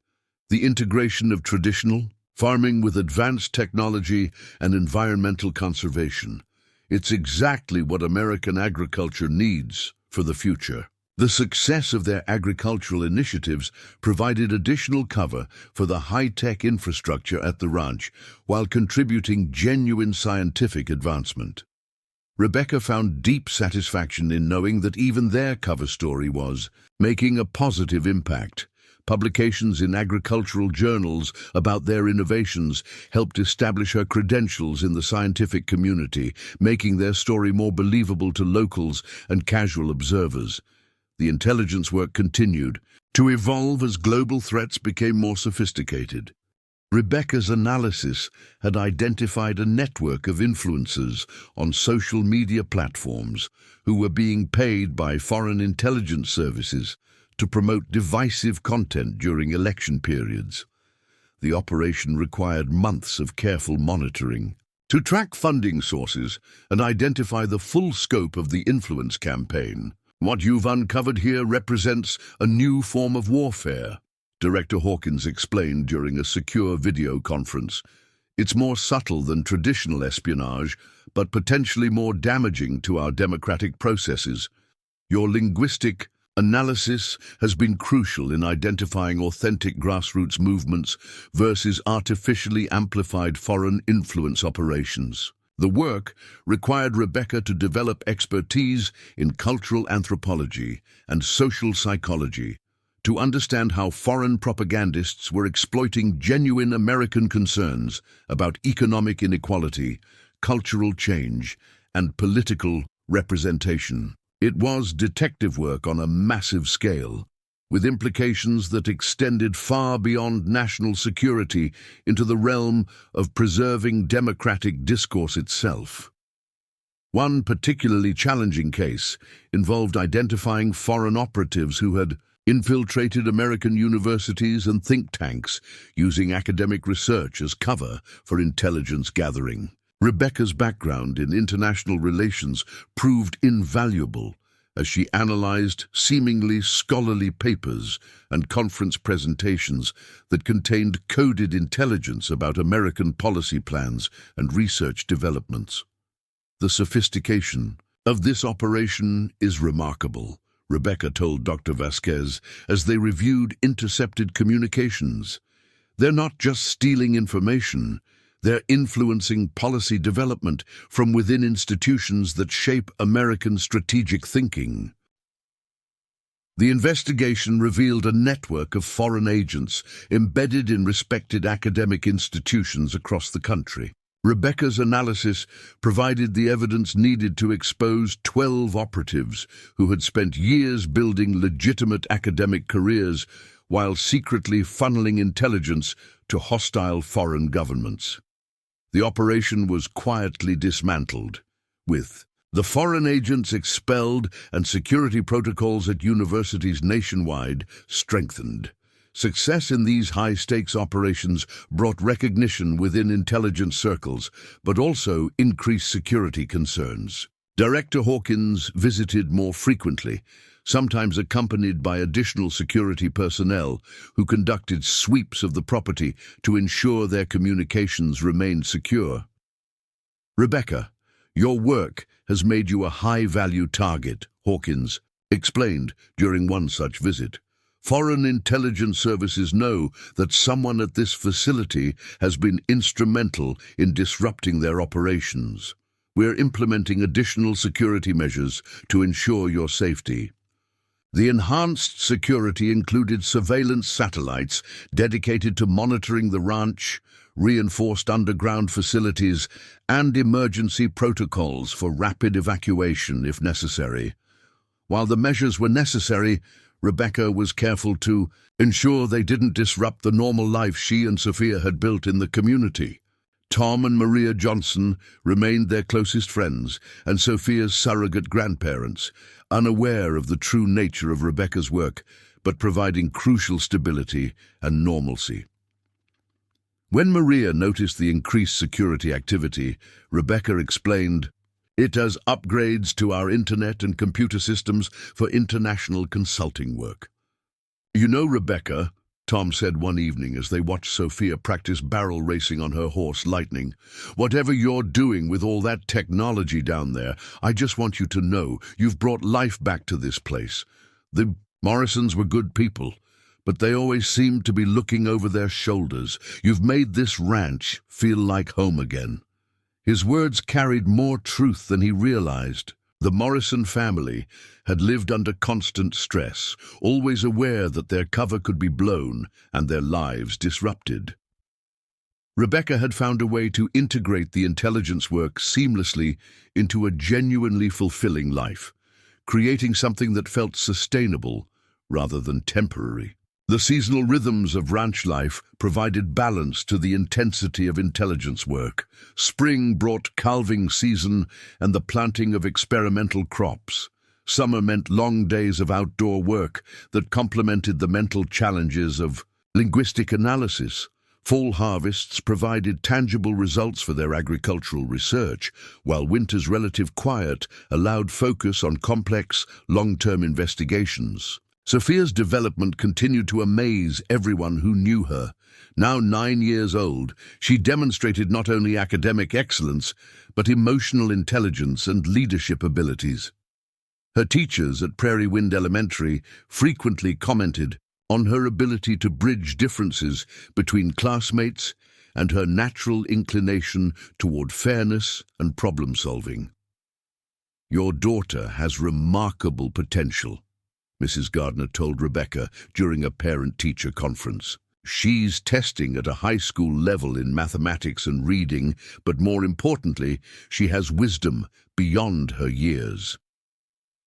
The integration of traditional farming with advanced technology and environmental conservation. It's exactly what American agriculture needs for the future." The success of their agricultural initiatives provided additional cover for the high-tech infrastructure at the ranch while contributing genuine scientific advancement. Rebecca found deep satisfaction in knowing that even their cover story was making a positive impact. Publications in agricultural journals about their innovations helped establish her credentials in the scientific community, making their story more believable to locals and casual observers. The intelligence work continued to evolve as global threats became more sophisticated. Rebecca's analysis had identified a network of influencers on social media platforms who were being paid by foreign intelligence services to promote divisive content during election periods. The operation required months of careful monitoring to track funding sources and identify the full scope of the influence campaign. "What you've uncovered here represents a new form of warfare," Director Hawkins explained during a secure video conference. "It's more subtle than traditional espionage, but potentially more damaging to our democratic processes. Your linguistic analysis has been crucial in identifying authentic grassroots movements versus artificially amplified foreign influence operations." The work required Rebecca to develop expertise in cultural anthropology and social psychology to understand how foreign propagandists were exploiting genuine American concerns about economic inequality, cultural change, and political representation. It was detective work on a massive scale, with implications that extended far beyond national security into the realm of preserving democratic discourse itself. One particularly challenging case involved identifying foreign operatives who had infiltrated American universities and think tanks, using academic research as cover for intelligence gathering. Rebecca's background in international relations proved invaluable as she analyzed seemingly scholarly papers and conference presentations that contained coded intelligence about American policy plans and research developments. "The sophistication of this operation is remarkable," Rebecca told Dr. Vasquez as they reviewed intercepted communications. "They're not just stealing information, they're influencing policy development from within institutions that shape American strategic thinking." The investigation revealed a network of foreign agents embedded in respected academic institutions across the country. Rebecca's analysis provided the evidence needed to expose 12 operatives who had spent years building legitimate academic careers while secretly funneling intelligence to hostile foreign governments. The operation was quietly dismantled, with the foreign agents expelled and security protocols at universities nationwide strengthened. Success in these high-stakes operations brought recognition within intelligence circles, but also increased security concerns. Director Hawkins visited more frequently, sometimes accompanied by additional security personnel who conducted sweeps of the property to ensure their communications remained secure. "Rebecca, your work has made you a high-value target," Hawkins explained during one such visit. "Foreign intelligence services know that someone at this facility has been instrumental in disrupting their operations. We're implementing additional security measures to ensure your safety." The enhanced security included surveillance satellites dedicated to monitoring the ranch, reinforced underground facilities, and emergency protocols for rapid evacuation if necessary. While the measures were necessary, Rebecca was careful to ensure they didn't disrupt the normal life she and Sophia had built in the community. Tom and Maria Johnson remained their closest friends and Sophia's surrogate grandparents, unaware of the true nature of Rebecca's work, but providing crucial stability and normalcy. When Maria noticed the increased security activity, Rebecca explained, "It does upgrades to our internet and computer systems for international consulting work." "You know, Rebecca," Tom said one evening as they watched Sophia practice barrel racing on her horse Lightning, "whatever you're doing with all that technology down there, I just want you to know you've brought life back to this place. The Morrisons were good people, but they always seemed to be looking over their shoulders. You've made this ranch feel like home again." His words carried more truth than he realized. The Morrison family had lived under constant stress, always aware that their cover could be blown and their lives disrupted. Rebecca had found a way to integrate the intelligence work seamlessly into a genuinely fulfilling life, creating something that felt sustainable rather than temporary. The seasonal rhythms of ranch life provided balance to the intensity of intelligence work. Spring brought calving season and the planting of experimental crops. Summer meant long days of outdoor work that complemented the mental challenges of linguistic analysis. Fall harvests provided tangible results for their agricultural research, while winter's relative quiet allowed focus on complex, long-term investigations. Sophia's development continued to amaze everyone who knew her. Now 9 years old, she demonstrated not only academic excellence, but emotional intelligence and leadership abilities. Her teachers at Prairie Wind Elementary frequently commented on her ability to bridge differences between classmates and her natural inclination toward fairness and problem-solving. "Your daughter has remarkable potential," Mrs. Gardner told Rebecca during a parent-teacher conference. "She's testing at a high school level in mathematics and reading, but more importantly, she has wisdom beyond her years.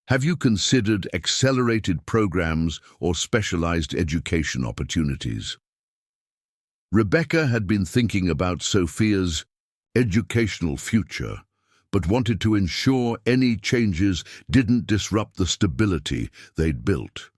Have you considered accelerated programs or specialized education opportunities?" Rebecca had been thinking about Sophia's educational future, but wanted to ensure any changes didn't disrupt the stability they'd built.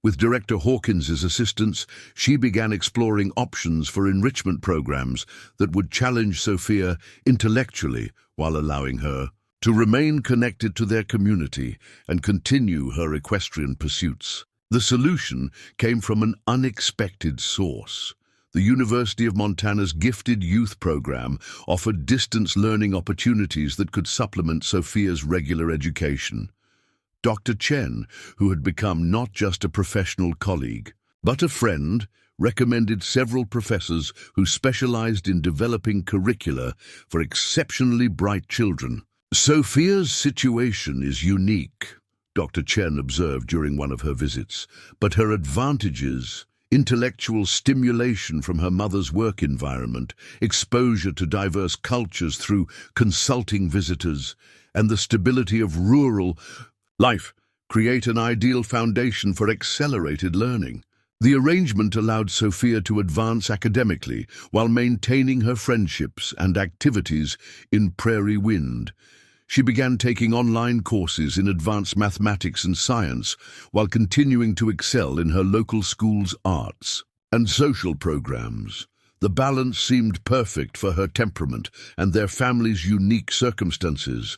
With Director Hawkins's assistance, she began exploring options for enrichment programs that would challenge Sophia intellectually while allowing her to remain connected to their community and continue her equestrian pursuits. The solution came from an unexpected source. The University of Montana's Gifted Youth Program offered distance learning opportunities that could supplement Sophia's regular education. Dr. Chen, who had become not just a professional colleague, but a friend, recommended several professors who specialized in developing curricula for exceptionally bright children. "Sophia's situation is unique," Dr. Chen observed during one of her visits, "but her advantages, intellectual stimulation from her mother's work environment, exposure to diverse cultures through consulting visitors, and the stability of rural life create an ideal foundation for accelerated learning." The arrangement allowed Sophia to advance academically while maintaining her friendships and activities in Prairie Wind. She began taking online courses in advanced mathematics and science while continuing to excel in her local school's arts and social programs. The balance seemed perfect for her temperament and their family's unique circumstances.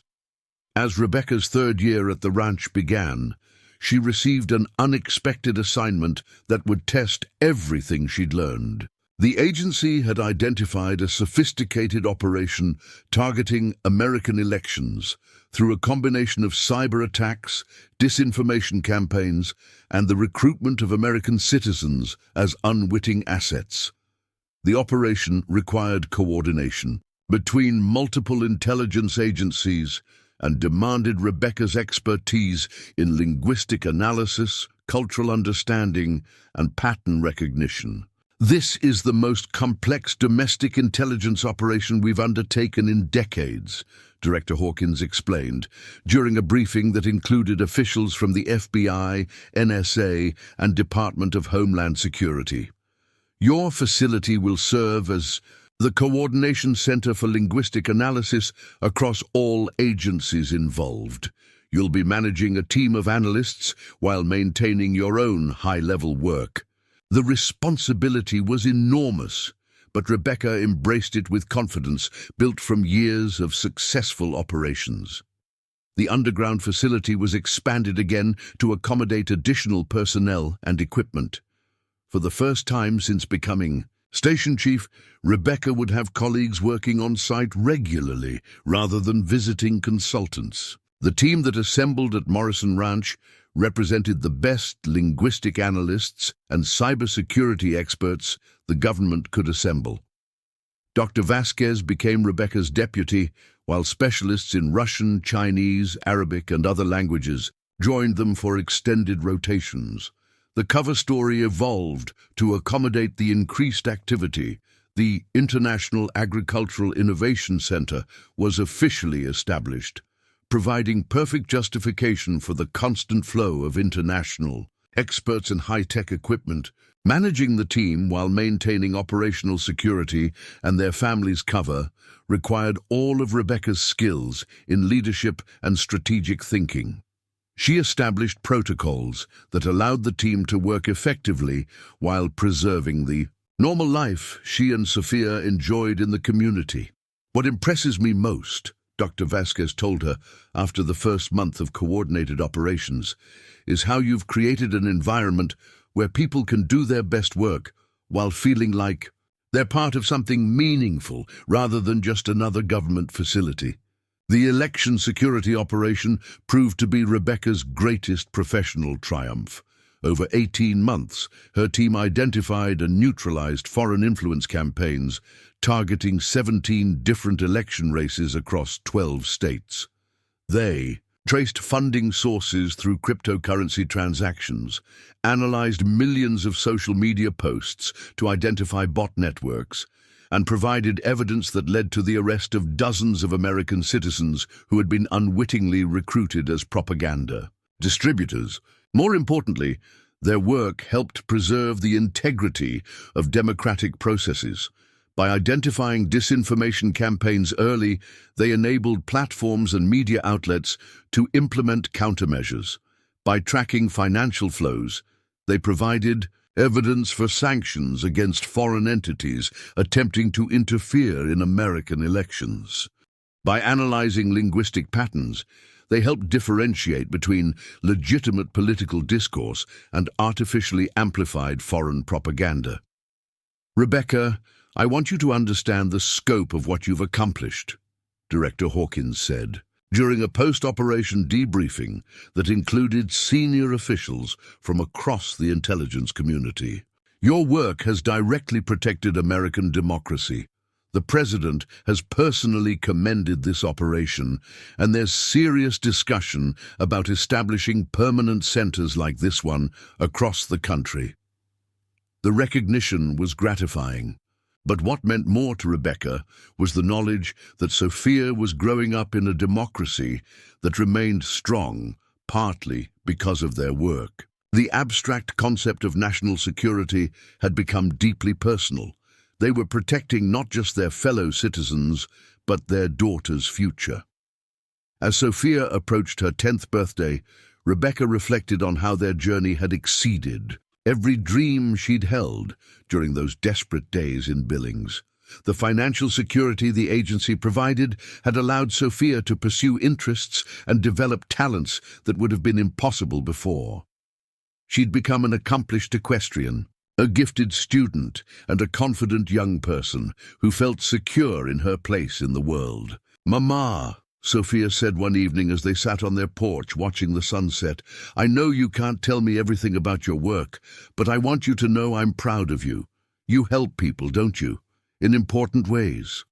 As Rebecca's third year at the ranch began, she received an unexpected assignment that would test everything she'd learned. The agency had identified a sophisticated operation targeting American elections through a combination of cyber attacks, disinformation campaigns, and the recruitment of American citizens as unwitting assets. The operation required coordination between multiple intelligence agencies and demanded Rebecca's expertise in linguistic analysis, cultural understanding, and pattern recognition. "This is the most complex domestic intelligence operation we've undertaken in decades," Director Hawkins explained, during a briefing that included officials from the FBI, NSA, and Department of Homeland Security. Your facility will serve as the coordination center for linguistic analysis across all agencies involved. You'll be managing a team of analysts while maintaining your own high-level work. The responsibility was enormous, but Rebecca embraced it with confidence built from years of successful operations. The underground facility was expanded again to accommodate additional personnel and equipment. For the first time since becoming station chief, Rebecca would have colleagues working on site regularly rather than visiting consultants. The team that assembled at Morrison Ranch represented the best linguistic analysts and cybersecurity experts the government could assemble. Dr. Vasquez became Rebecca's deputy, while specialists in Russian, Chinese, Arabic, and other languages joined them for extended rotations. The cover story evolved to accommodate the increased activity. The International Agricultural Innovation Center was officially established, providing perfect justification for the constant flow of international experts and high-tech equipment. Managing the team while maintaining operational security and their families' cover required all of Rebecca's skills in leadership and strategic thinking. She established protocols that allowed the team to work effectively while preserving the normal life she and Sophia enjoyed in the community. What impresses me most, Dr. Vasquez told her after the first month of coordinated operations, is how you've created an environment where people can do their best work while feeling like they're part of something meaningful rather than just another government facility. The election security operation proved to be Rebecca's greatest professional triumph. Over 18 months, her team identified and neutralized foreign influence campaigns, targeting 17 different election races across 12 states. They traced funding sources through cryptocurrency transactions, analyzed millions of social media posts to identify bot networks, and provided evidence that led to the arrest of dozens of American citizens who had been unwittingly recruited as propaganda distributors. More importantly, their work helped preserve the integrity of democratic processes. By identifying disinformation campaigns early, they enabled platforms and media outlets to implement countermeasures. By tracking financial flows, they provided evidence for sanctions against foreign entities attempting to interfere in American elections. By analyzing linguistic patterns, they helped differentiate between legitimate political discourse and artificially amplified foreign propaganda. Rebecca, I want you to understand the scope of what you've accomplished, Director Hawkins said, during a post-operation debriefing that included senior officials from across the intelligence community. Your work has directly protected American democracy. The President has personally commended this operation, and there's serious discussion about establishing permanent centers like this one across the country. The recognition was gratifying. But what meant more to Rebecca was the knowledge that Sophia was growing up in a democracy that remained strong, partly because of their work. The abstract concept of national security had become deeply personal. They were protecting not just their fellow citizens, but their daughter's future. As Sophia approached her 10th birthday, Rebecca reflected on how their journey had exceeded every dream she'd held during those desperate days in Billings. The financial security the agency provided had allowed Sophia to pursue interests and develop talents that would have been impossible before. She'd become an accomplished equestrian, a gifted student, and a confident young person who felt secure in her place in the world. "Mama," Sophia said one evening as they sat on their porch watching the sunset, "I know you can't tell me everything about your work, but I want you to know I'm proud of you. You help people, don't you? In important ways."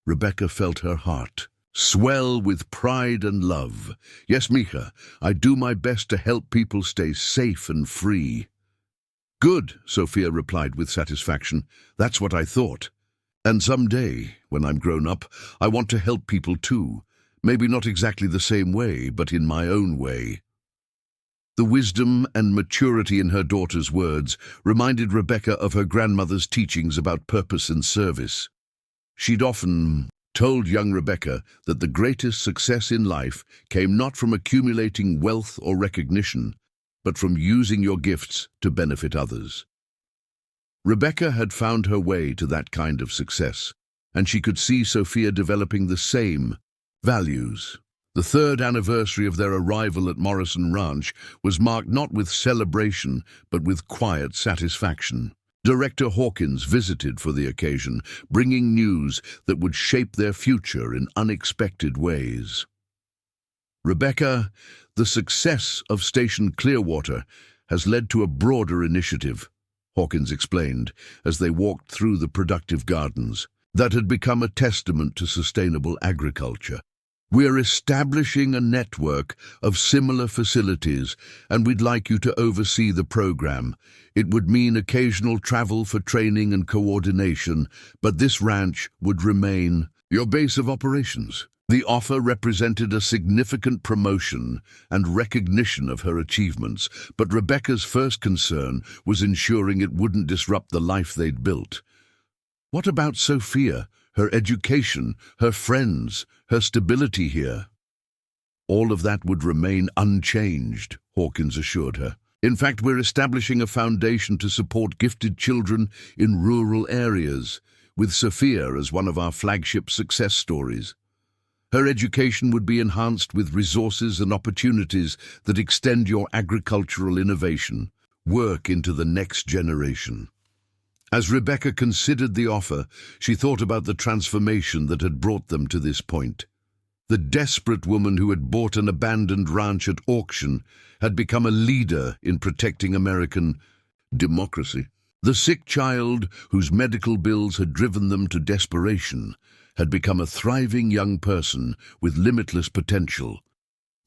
Rebecca felt her heart swell with pride and love. "Yes, Mija, I do my best to help people stay safe and free." "Good," Sophia replied with satisfaction. "That's what I thought." And someday, when I'm grown up, I want to help people too. Maybe not exactly the same way, but in my own way. The wisdom and maturity in her daughter's words reminded Rebecca of her grandmother's teachings about purpose and service. She'd often told young Rebecca that the greatest success in life came not from accumulating wealth or recognition, but from using your gifts to benefit others. Rebecca had found her way to that kind of success, and she could see Sophia developing the same values. The third anniversary of their arrival at Morrison Ranch was marked not with celebration, but with quiet satisfaction. Director Hawkins visited for the occasion, bringing news that would shape their future in unexpected ways. Rebecca, the success of Station Clearwater has led to a broader initiative, Hawkins explained as they walked through the productive gardens, that had become a testament to sustainable agriculture. We're establishing a network of similar facilities, and we'd like you to oversee the program. It would mean occasional travel for training and coordination, but this ranch would remain your base of operations. The offer represented a significant promotion and recognition of her achievements, but Rebecca's first concern was ensuring it wouldn't disrupt the life they'd built. What about Sophia, her education, her friends, her stability here? All of that would remain unchanged, Hawkins assured her. In fact, we're establishing a foundation to support gifted children in rural areas, with Sophia as one of our flagship success stories. Her education would be enhanced with resources and opportunities that extend your agricultural innovation, work into the next generation. As Rebecca considered the offer, she thought about the transformation that had brought them to this point. The desperate woman who had bought an abandoned ranch at auction had become a leader in protecting American democracy. The sick child, whose medical bills had driven them to desperation, had become a thriving young person with limitless potential.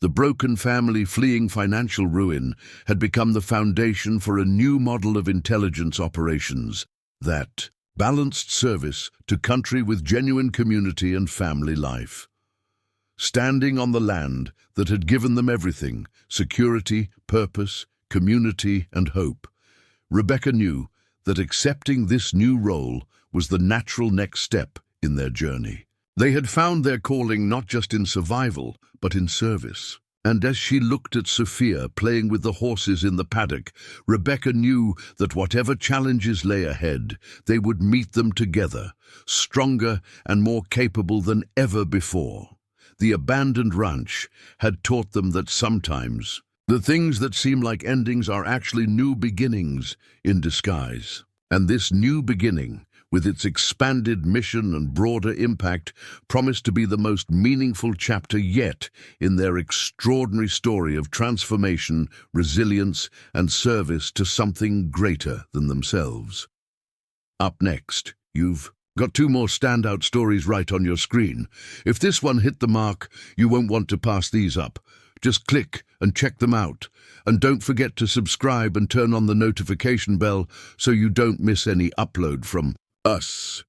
The broken family fleeing financial ruin had become the foundation for a new model of intelligence operations that balanced service to country with genuine community and family life. Standing on the land that had given them everything, security, purpose, community, and hope, Rebecca knew that accepting this new role was the natural next step in their journey. They had found their calling not just in survival, but in service. And as she looked at Sophia playing with the horses in the paddock, Rebecca knew that whatever challenges lay ahead, they would meet them together, stronger and more capable than ever before. The abandoned ranch had taught them that sometimes the things that seem like endings are actually new beginnings in disguise. And this new beginning, with its expanded mission and broader impact, promised to be the most meaningful chapter yet in their extraordinary story of transformation, resilience, and service to something greater than themselves. Up next, you've got 2 more standout stories right on your screen. If this one hit the mark, you won't want to pass these up. Just click and check them out. And don't forget to subscribe and turn on the notification bell so you don't miss any upload from us.